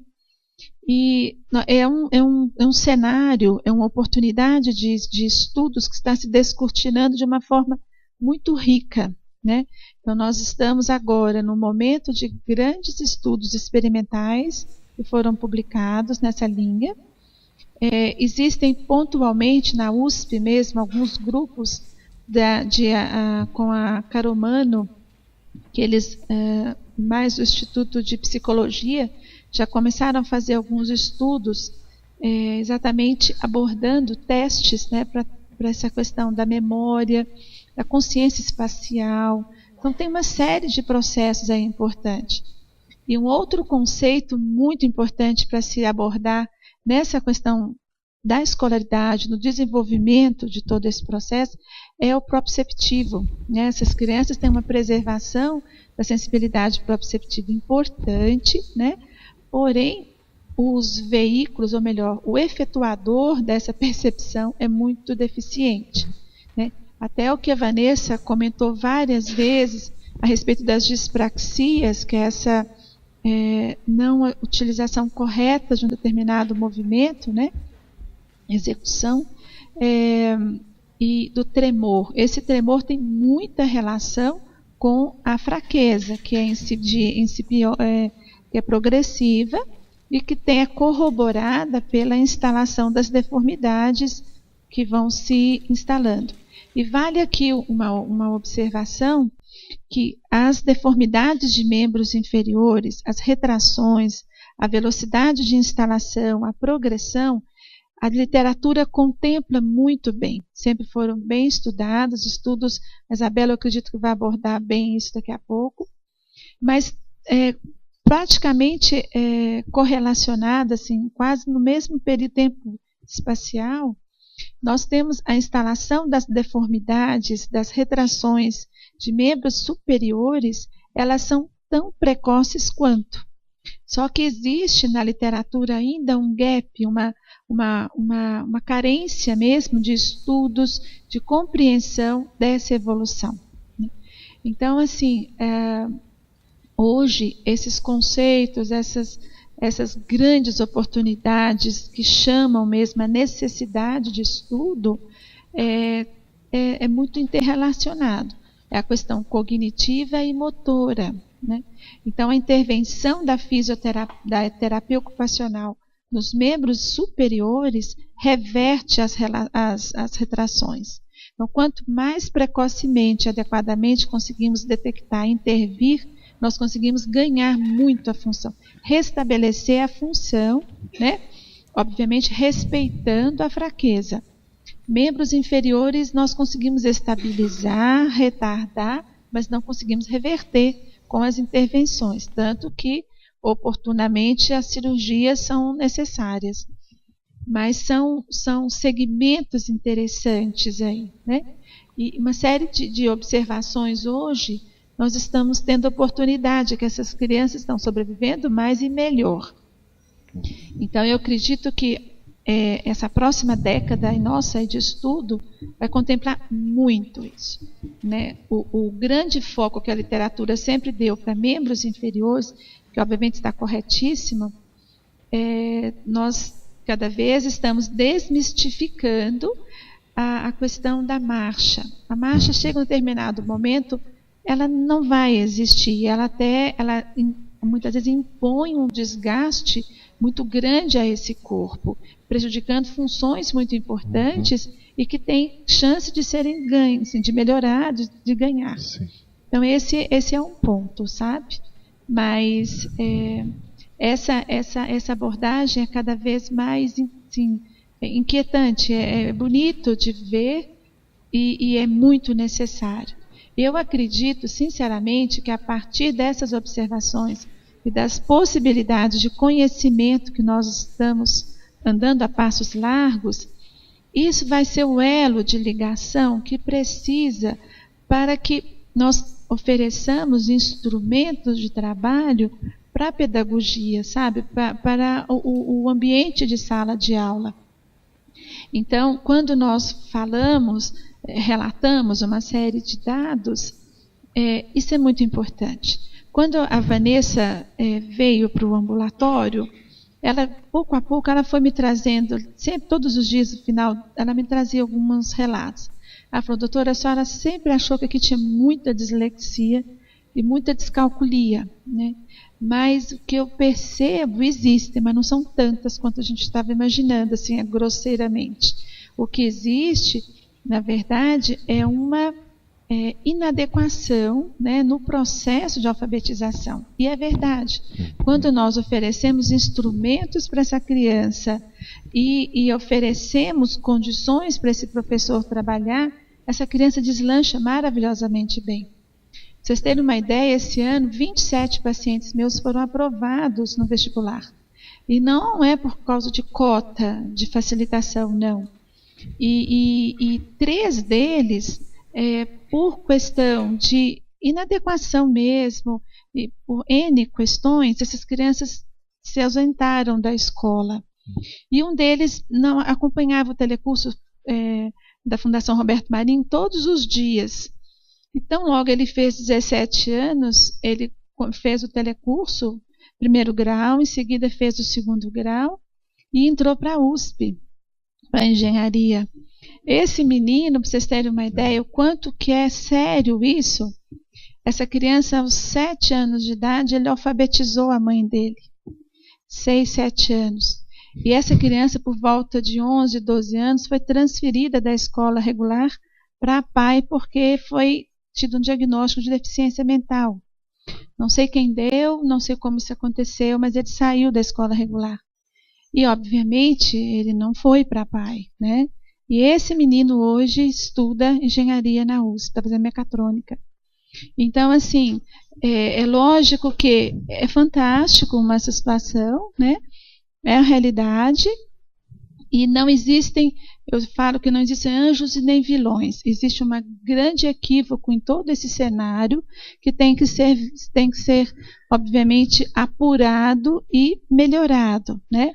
e é um cenário, é uma oportunidade de estudos que está se descortinando de uma forma muito rica, né? Então, nós estamos agora no momento de grandes estudos experimentais que foram publicados nessa linha. Existem pontualmente na USP mesmo alguns grupos com a Caromano, que eles, mais o Instituto de Psicologia, já começaram a fazer alguns estudos exatamente abordando testes, né, para essa questão da memória, da consciência espacial. Então, tem uma série de processos aí importantes. E um outro conceito muito importante para se abordar nessa questão da escolaridade, no desenvolvimento de todo esse processo, é o proprioceptivo, né? Essas crianças têm uma preservação da sensibilidade proprioceptiva importante, né? Porém, os veículos, ou melhor, o efetuador dessa percepção é muito deficiente, né? Até o que a Vanessa comentou várias vezes a respeito das dispraxias, que é essa não utilização correta de um determinado movimento, né? Execução, e do tremor. Esse tremor tem muita relação com a fraqueza, que é progressiva e que é corroborada pela instalação das deformidades que vão se instalando. E vale aqui uma observação que as deformidades de membros inferiores, as retrações, a velocidade de instalação, a progressão, a literatura contempla muito bem. Sempre foram bem estudados, estudos, a Isabela, eu acredito que vai abordar bem isso daqui a pouco, mas praticamente correlacionada, assim, quase no mesmo tempo espacial, nós temos a instalação das deformidades, das retrações de membros superiores, elas são tão precoces quanto. Só que existe na literatura ainda um gap, uma carência mesmo de estudos, de compreensão dessa evolução. Então, assim, hoje, esses conceitos, essas grandes oportunidades que chamam mesmo a necessidade de estudo, é muito interrelacionado. É a questão cognitiva e motora, né? Então, a intervenção da terapia ocupacional nos membros superiores reverte as retrações. Então, quanto mais precocemente, adequadamente conseguimos detectar e intervir, nós conseguimos ganhar muito a função, restabelecer a função, né? Obviamente respeitando a fraqueza. Membros inferiores nós conseguimos estabilizar, retardar, mas não conseguimos reverter com as intervenções, tanto que oportunamente as cirurgias são necessárias. Mas são segmentos interessantes aí, né? E uma série de observações hoje, nós estamos tendo oportunidade, que essas crianças estão sobrevivendo mais e melhor. Então, eu acredito que essa próxima década nossa de estudo vai contemplar muito isso, né? O grande foco que a literatura sempre deu para membros inferiores, que obviamente está corretíssimo, nós cada vez estamos desmistificando a questão da marcha. A marcha chega em um determinado momento, ela não vai existir, ela muitas vezes impõe um desgaste muito grande a esse corpo, prejudicando funções muito importantes e que tem chance de serem ganhos, de melhorar, de ganhar. Sim. Então esse é um ponto, sabe? Mas essa abordagem é cada vez mais inquietante, é bonito de ver e é muito necessário. Eu acredito, sinceramente, que a partir dessas observações e das possibilidades de conhecimento que nós estamos andando a passos largos, isso vai ser o elo de ligação que precisa para que nós ofereçamos instrumentos de trabalho para a pedagogia, sabe? Para o ambiente de sala de aula. Então, quando nós relatamos uma série de dados, isso é muito importante. Quando a Vanessa veio para o ambulatório, ela, pouco a pouco, ela foi me trazendo, sempre, todos os dias, no final, ela me trazia alguns relatos. Ela falou: doutora, a senhora sempre achou que aqui tinha muita dislexia e muita descalculia, né? Mas o que eu percebo existe, mas não são tantas quanto a gente estava imaginando, assim, grosseiramente. O que existe, na verdade, é uma inadequação, né, no processo de alfabetização. E é verdade. Quando nós oferecemos instrumentos para essa criança e oferecemos condições para esse professor trabalhar, essa criança deslancha maravilhosamente bem. Pra vocês terem uma ideia, esse ano 27 pacientes meus foram aprovados no vestibular. E não é por causa de cota, de facilitação, não. E 3 deles, por questão de inadequação mesmo, e por N questões, essas crianças se ausentaram da escola. E um deles não acompanhava o telecurso da Fundação Roberto Marinho todos os dias. Então, logo ele fez 17 anos, ele fez o telecurso, 1º grau, em seguida fez o 2º grau e entrou para a USP, para a engenharia. Esse menino, para vocês terem uma ideia, o quanto que é sério isso, essa criança, aos 7 anos de idade, ele alfabetizou a mãe dele. 6, 7 anos. E essa criança, por volta de 11, 12 anos, foi transferida da escola regular para a PAI, porque tido um diagnóstico de deficiência mental. Não sei quem deu, não sei como isso aconteceu, mas ele saiu da escola regular. E, obviamente, ele não foi para a PAI, né? E esse menino hoje estuda engenharia na USP, está fazendo mecatrônica. Então, assim, é lógico que é fantástico essa situação, né? É a realidade. E não existem, eu falo que não existem anjos e nem vilões. Existe um grande equívoco em todo esse cenário que tem que ser, obviamente, apurado e melhorado, né?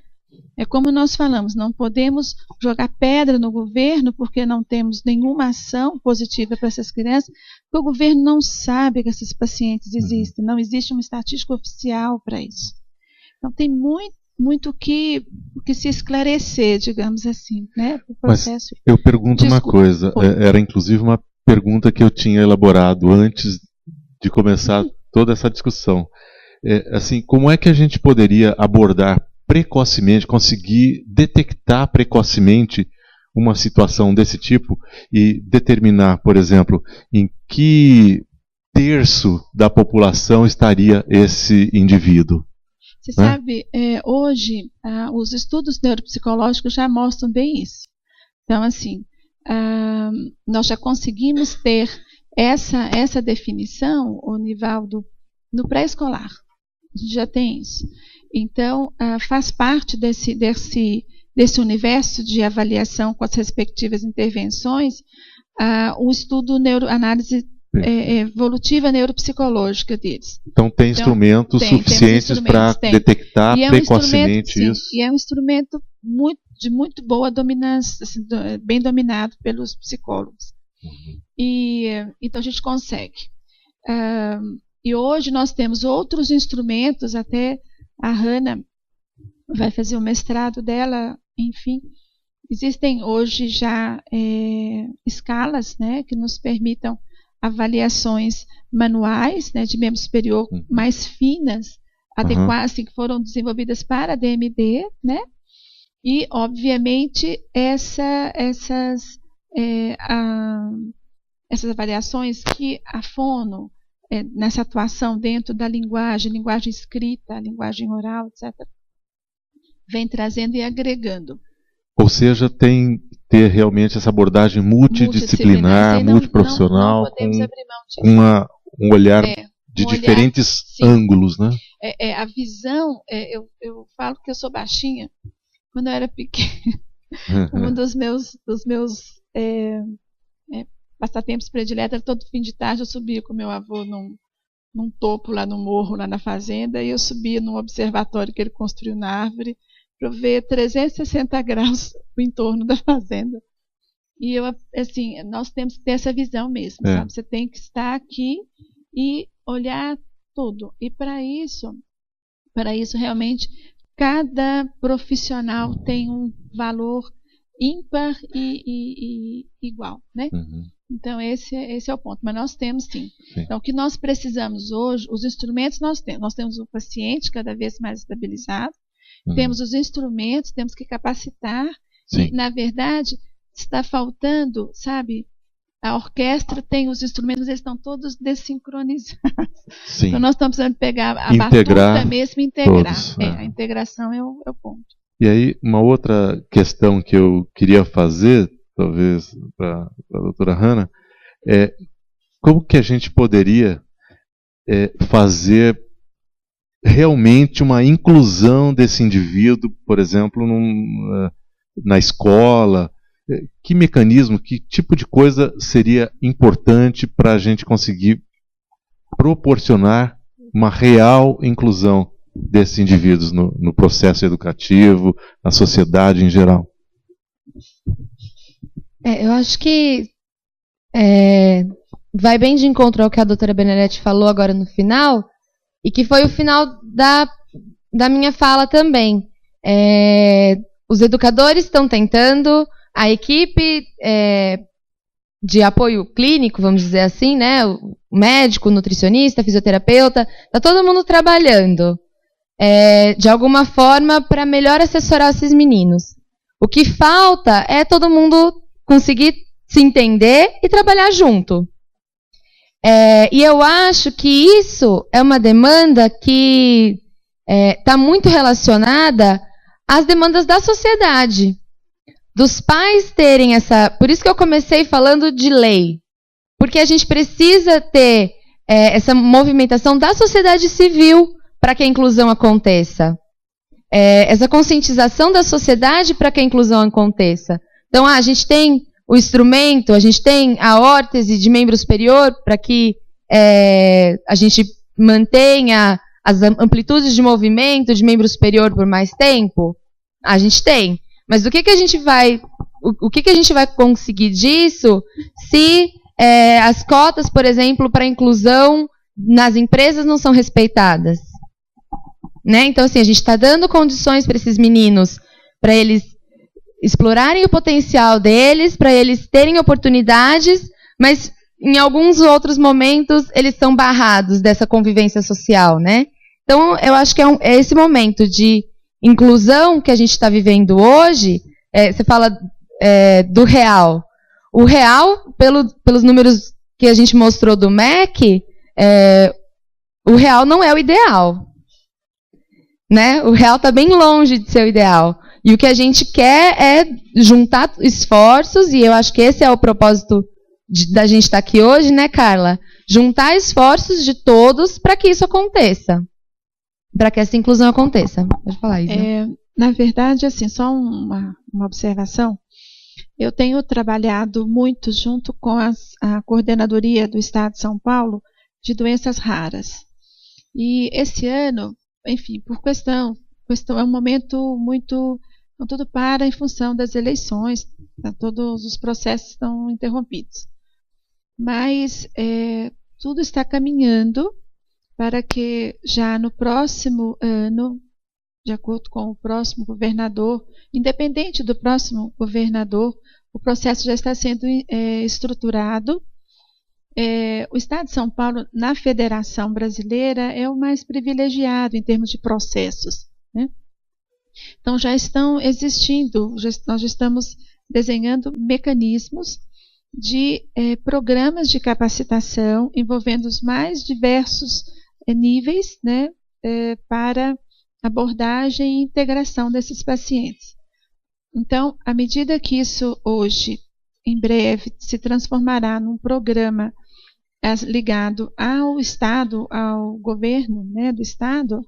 É como nós falamos, não podemos jogar pedra no governo porque não temos nenhuma ação positiva para essas crianças, porque o governo não sabe que esses pacientes existem, não existe uma estatística oficial para isso. Então tem muito que se esclarecer, digamos assim, né? O processo. Mas eu pergunto uma coisa, era inclusive uma pergunta que eu tinha elaborado antes de começar toda essa discussão. Assim, como é que a gente poderia abordar precocemente, conseguir detectar precocemente uma situação desse tipo e determinar, por exemplo, em que terço da população estaria esse indivíduo? Você sabe, hoje os estudos neuropsicológicos já mostram bem isso. Então, assim, nós já conseguimos ter essa definição, o Nivaldo, no pré-escolar. A gente já tem isso. Então, faz parte desse universo de avaliação com as respectivas intervenções, o estudo análise evolutiva neuropsicológica deles. Então, tem instrumentos suficientes para detectar precocemente isso? E é um instrumento de muito boa dominância, assim, bem dominado pelos psicólogos. Então, a gente consegue. E hoje nós temos outros instrumentos, até a Hannah vai fazer o mestrado dela, enfim. Existem hoje já escalas, né, que nos permitam avaliações manuais, né, de membro superior mais finas, adequadas, assim, que foram desenvolvidas para a DMD, né? E, obviamente, essas avaliações que a fono, nessa atuação dentro da linguagem escrita, linguagem oral, etc., vem trazendo e agregando. Ou seja, tem que ter realmente essa abordagem multidisciplinar, multiprofissional, com um olhar de diferentes ângulos, né? A visão, eu falo que eu sou baixinha. Quando eu era pequena, um dos meus passatempos prediletos era todo fim de tarde eu subia com meu avô num topo lá no morro, lá na fazenda, e eu subia num observatório que ele construiu na árvore para ver 360 graus o entorno da fazenda. E nós temos que ter essa visão mesmo, sabe? Você tem que estar aqui e olhar tudo. E para isso realmente cada profissional tem um valor ímpar e igual, né? Então esse é o ponto. Mas nós temos sim. Então o que nós precisamos hoje, os instrumentos nós temos o paciente cada vez mais estabilizado, temos os instrumentos, temos que capacitar. E, na verdade, está faltando, sabe? A orquestra tem os instrumentos, eles estão todos desincronizados. Então nós estamos precisando pegar a batuta mesmo e integrar. Todos, a integração é o ponto. E aí, uma outra questão que eu queria fazer, talvez, para a doutora Hannah, é como que a gente poderia fazer realmente uma inclusão desse indivíduo, por exemplo, na escola. Que mecanismo, que tipo de coisa seria importante para a gente conseguir proporcionar uma real inclusão desses indivíduos no processo educativo, na sociedade em geral? Eu acho que vai bem de encontro ao que a doutora Benedetti falou agora no final, e que foi o final da minha fala também. Os educadores estão tentando, a equipe de apoio clínico, vamos dizer assim, né? O médico, o nutricionista, fisioterapeuta, está todo mundo trabalhando de alguma forma para melhor assessorar esses meninos. O que falta é todo mundo conseguir se entender e trabalhar junto. E eu acho que isso é uma demanda que está muito relacionada às demandas da sociedade. Dos pais terem essa... Por isso que eu comecei falando de lei. Porque a gente precisa ter essa movimentação da sociedade civil para que a inclusão aconteça. Essa conscientização da sociedade para que a inclusão aconteça. Então, a gente tem o instrumento, a gente tem a órtese de membro superior para que a gente mantenha as amplitudes de movimento de membro superior por mais tempo. A gente tem. Mas o que a gente vai conseguir disso se as cotas, por exemplo, para inclusão nas empresas não são respeitadas? Né? Então, assim, a gente está dando condições para esses meninos, para eles explorarem o potencial deles, para eles terem oportunidades, mas em alguns outros momentos eles são barrados dessa convivência social, né? Então, eu acho que é esse momento de inclusão que a gente está vivendo hoje. Você fala do real. O real, pelos números que a gente mostrou do MEC, o real não é o ideal. Né? O real está bem longe de ser o ideal. E o que a gente quer é juntar esforços, e eu acho que esse é o propósito da gente estar aqui hoje, né, Carla? Juntar esforços de todos para que isso aconteça. Para que essa inclusão aconteça. Pode falar, Isa. Na verdade, assim, só uma observação. Eu tenho trabalhado muito junto com a Coordenadoria do Estado de São Paulo de doenças raras. E esse ano, enfim, por questão é um momento muito... Então, tudo para em função das eleições, todos os processos estão interrompidos. Mas tudo está caminhando para que já no próximo ano, de acordo com o próximo governador, independente do próximo governador, o processo já está sendo estruturado. O Estado de São Paulo, na Federação Brasileira, é o mais privilegiado em termos de processos, né? Então, já estão existindo, nós já estamos desenhando mecanismos de programas de capacitação envolvendo os mais diversos níveis, né, para abordagem e integração desses pacientes. Então, à medida que isso hoje, em breve, se transformará num programa ligado ao Estado, ao governo, né, do Estado,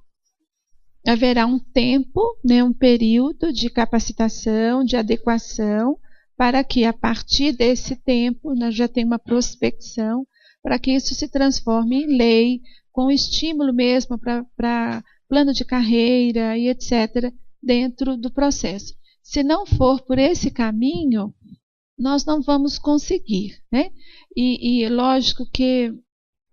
haverá um tempo, né, um período de capacitação, de adequação, para que a partir desse tempo nós já tenhamos uma prospecção, para que isso se transforme em lei, com estímulo mesmo para plano de carreira e etc., dentro do processo. Se não for por esse caminho, nós não vamos conseguir, né? E lógico que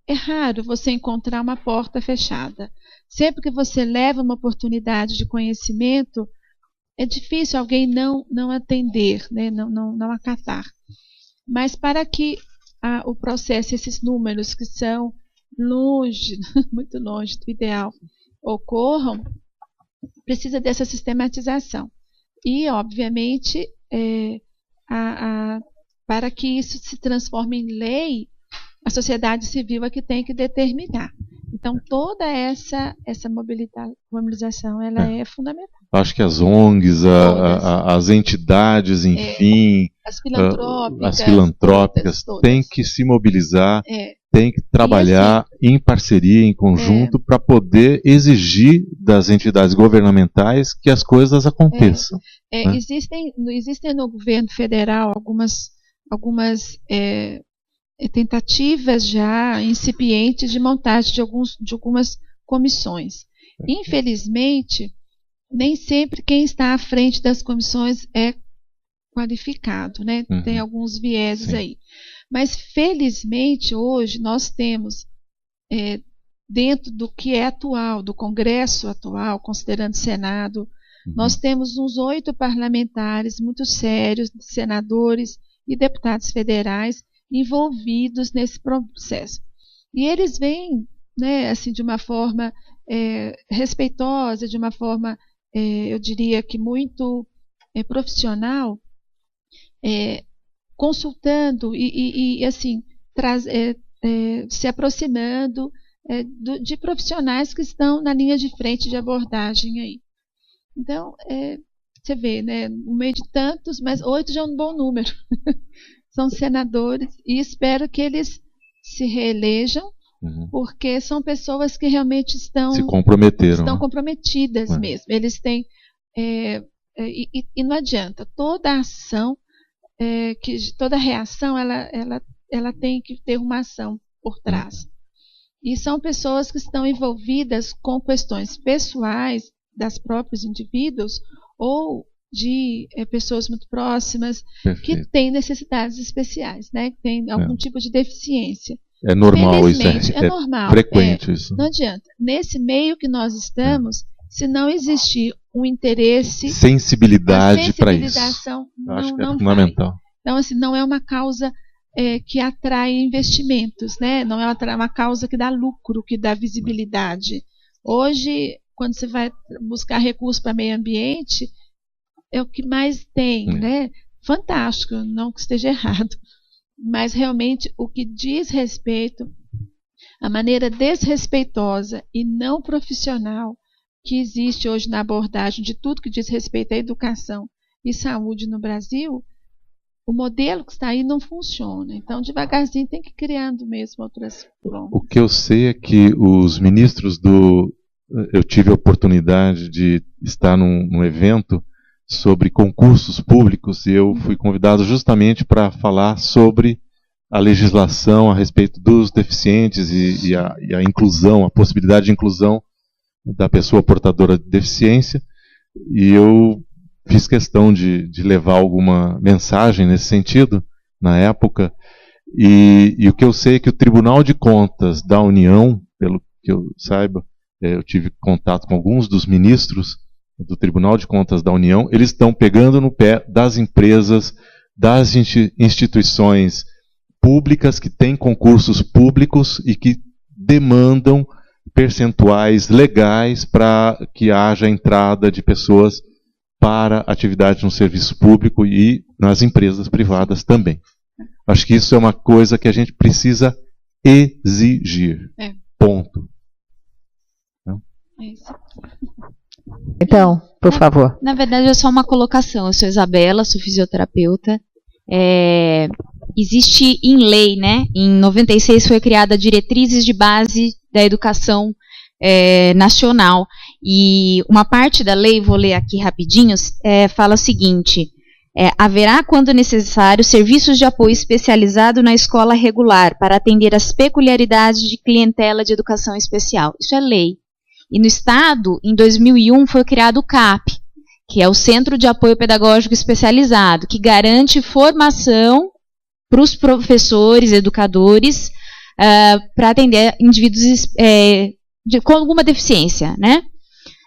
é raro você encontrar uma porta fechada. Sempre que você leva uma oportunidade de conhecimento, é difícil alguém não atender, né? não acatar. Mas para que o processo, esses números que são longe, muito longe do ideal, ocorram, precisa dessa sistematização. E, obviamente, para que isso se transforme em lei, a sociedade civil é que tem que determinar. Então, toda essa mobilização ela é fundamental. Acho que as ONGs, as entidades, enfim, as filantrópicas todas. Têm que se mobilizar, têm que trabalhar assim, em parceria, em conjunto, para poder exigir das entidades governamentais que as coisas aconteçam. Né? Existem no governo federal algumas tentativas já incipientes de montagem de algumas comissões. Infelizmente, nem sempre quem está à frente das comissões é qualificado, né? Tem alguns vieses aí. Mas, felizmente, hoje nós temos, dentro do que é atual, do Congresso atual, considerando o Senado, nós temos uns 8 parlamentares muito sérios, senadores e deputados federais, envolvidos nesse processo. E eles vêm, né, assim, de uma forma respeitosa, de uma forma, eu diria que muito profissional, consultando e assim, se aproximando de profissionais que estão na linha de frente de abordagem aí. Então, você vê, né, no meio de tantos, mas 8 já é um bom número. São senadores e espero que eles se reelejam, porque são pessoas que realmente se comprometeram, estão né? comprometidas mesmo. Eles têm e não adianta, toda ação, toda reação, ela tem que ter uma ação por trás. E são pessoas que estão envolvidas com questões pessoais das próprios indivíduos ou de pessoas muito próximas. Perfeito. Que têm necessidades especiais, né? Que têm algum tipo de deficiência. É normal isso, é normal. Frequente isso. Não adianta. Nesse meio que nós estamos, se não existir um interesse, sensibilidade para isso, não, acho que é não fundamental. Vai. Então, assim, não é uma causa que atrai investimentos, né? Não é uma causa que dá lucro, que dá visibilidade. Hoje, quando você vai buscar recursos para meio ambiente, é o que mais tem, né? Fantástico, não que esteja errado. Mas realmente o que diz respeito, a maneira desrespeitosa e não profissional que existe hoje na abordagem de tudo que diz respeito à educação e saúde no Brasil, o modelo que está aí não funciona. Então, devagarzinho, tem que ir criando mesmo outras formas. O que eu sei é que os ministros eu tive a oportunidade de estar num evento sobre concursos públicos e eu fui convidado justamente para falar sobre a legislação a respeito dos deficientes e a inclusão, a possibilidade de inclusão da pessoa portadora de deficiência, e eu fiz questão de levar alguma mensagem nesse sentido na época, e o que eu sei é que o Tribunal de Contas da União, pelo que eu saiba, eu tive contato com alguns dos ministros do Tribunal de Contas da União, eles estão pegando no pé das empresas, das instituições públicas que têm concursos públicos e que demandam percentuais legais para que haja entrada de pessoas para atividade no serviço público e nas empresas privadas também. Acho que isso é uma coisa que a gente precisa exigir. Ponto. É isso. Então, por favor. Na verdade, é só uma colocação. Eu sou Isabela, sou fisioterapeuta. Existe em lei, né? Em 96 foi criada Diretrizes de Base da Educação Nacional. E uma parte da lei, vou ler aqui rapidinho, fala o seguinte: haverá, quando necessário, serviços de apoio especializado na escola regular para atender às peculiaridades de clientela de educação especial. Isso é lei. E no Estado, em 2001, foi criado o CAP, que é o Centro de Apoio Pedagógico Especializado, que garante formação para os professores, educadores, para atender indivíduos com alguma deficiência, né?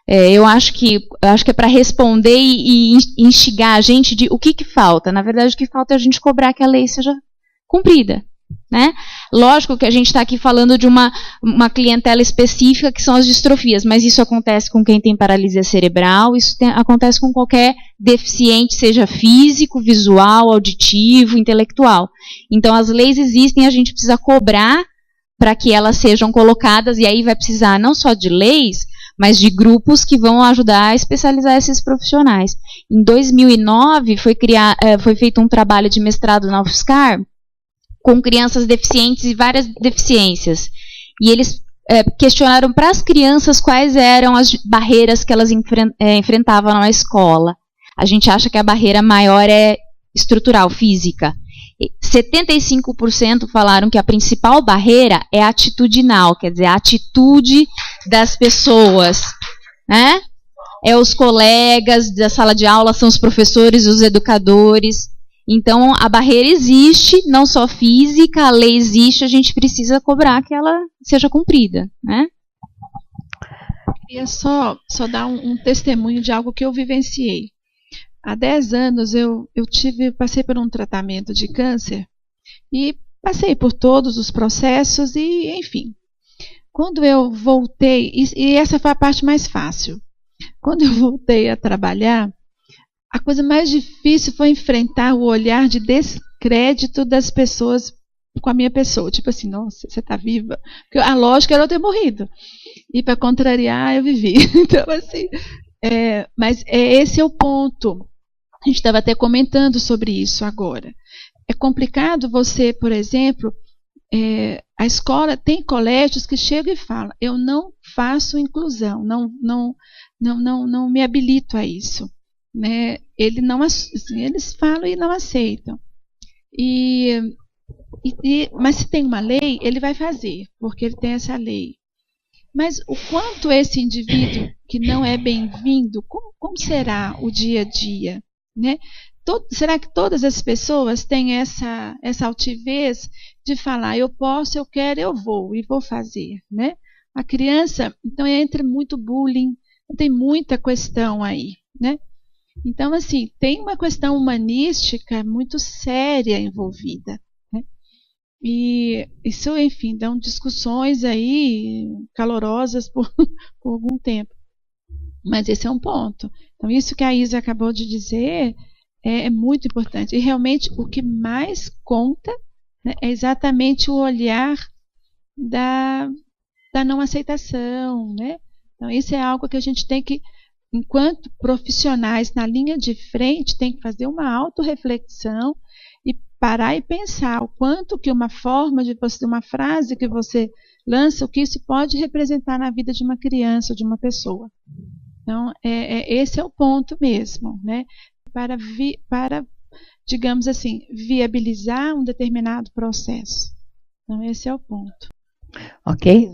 Eu acho que é para responder e instigar a gente de o que falta. Na verdade, o que falta é a gente cobrar que a lei seja cumprida, né? Lógico que a gente está aqui falando de uma clientela específica, que são as distrofias, mas isso acontece com quem tem paralisia cerebral, isso acontece com qualquer deficiente, seja físico, visual, auditivo, intelectual. Então, as leis existem, a gente precisa cobrar para que elas sejam colocadas, e aí vai precisar não só de leis, mas de grupos que vão ajudar a especializar esses profissionais. Em 2009, foi feito um trabalho de mestrado na UFSCar, com crianças deficientes e várias deficiências. E eles questionaram para as crianças quais eram as barreiras que elas enfrentavam na escola. A gente acha que a barreira maior é estrutural, física. 75% falaram que a principal barreira é atitudinal, quer dizer, a atitude das pessoas, né? É os colegas da sala de aula, são os professores, os educadores. Então, a barreira existe, não só física, a lei existe, a gente precisa cobrar que ela seja cumprida, né? Queria só dar um testemunho de algo que eu vivenciei. Há 10 anos eu passei por um tratamento de câncer e passei por todos os processos e, enfim. Quando eu voltei, e essa foi a parte mais fácil, quando eu voltei a trabalhar, a coisa mais difícil foi enfrentar o olhar de descrédito das pessoas com a minha pessoa, tipo assim, nossa, você está viva? Porque a lógica era eu ter morrido. E para contrariar, eu vivi. Então, assim, mas esse é o ponto. A gente estava até comentando sobre isso agora. É complicado você, por exemplo, a escola tem colégios que chegam e falam, eu não faço inclusão, não me habilito a isso. Né? Eles falam e não aceitam. Mas se tem uma lei, ele vai fazer, porque ele tem essa lei. Mas o quanto esse indivíduo que não é bem-vindo, como será o dia a dia? Né? Será que todas as pessoas têm essa altivez de falar, eu posso, eu quero, eu vou, e vou fazer? Né? A criança, então, entra muito bullying, tem muita questão aí. Né? Então, assim, tem uma questão humanística muito séria envolvida. Né? E isso, enfim, dão discussões aí calorosas por algum tempo. Mas esse é um ponto. Então, isso que a Isa acabou de dizer é muito importante. E realmente o que mais conta, né, é exatamente o olhar da não aceitação. Né? Então, isso é algo que a gente tem que, enquanto profissionais na linha de frente, tem que fazer uma autorreflexão e parar e pensar o quanto que uma forma de você, uma frase que você lança, o que isso pode representar na vida de uma criança ou de uma pessoa. Então, esse é o ponto mesmo, né? Para, digamos assim, viabilizar um determinado processo. Então, esse é o ponto. Ok?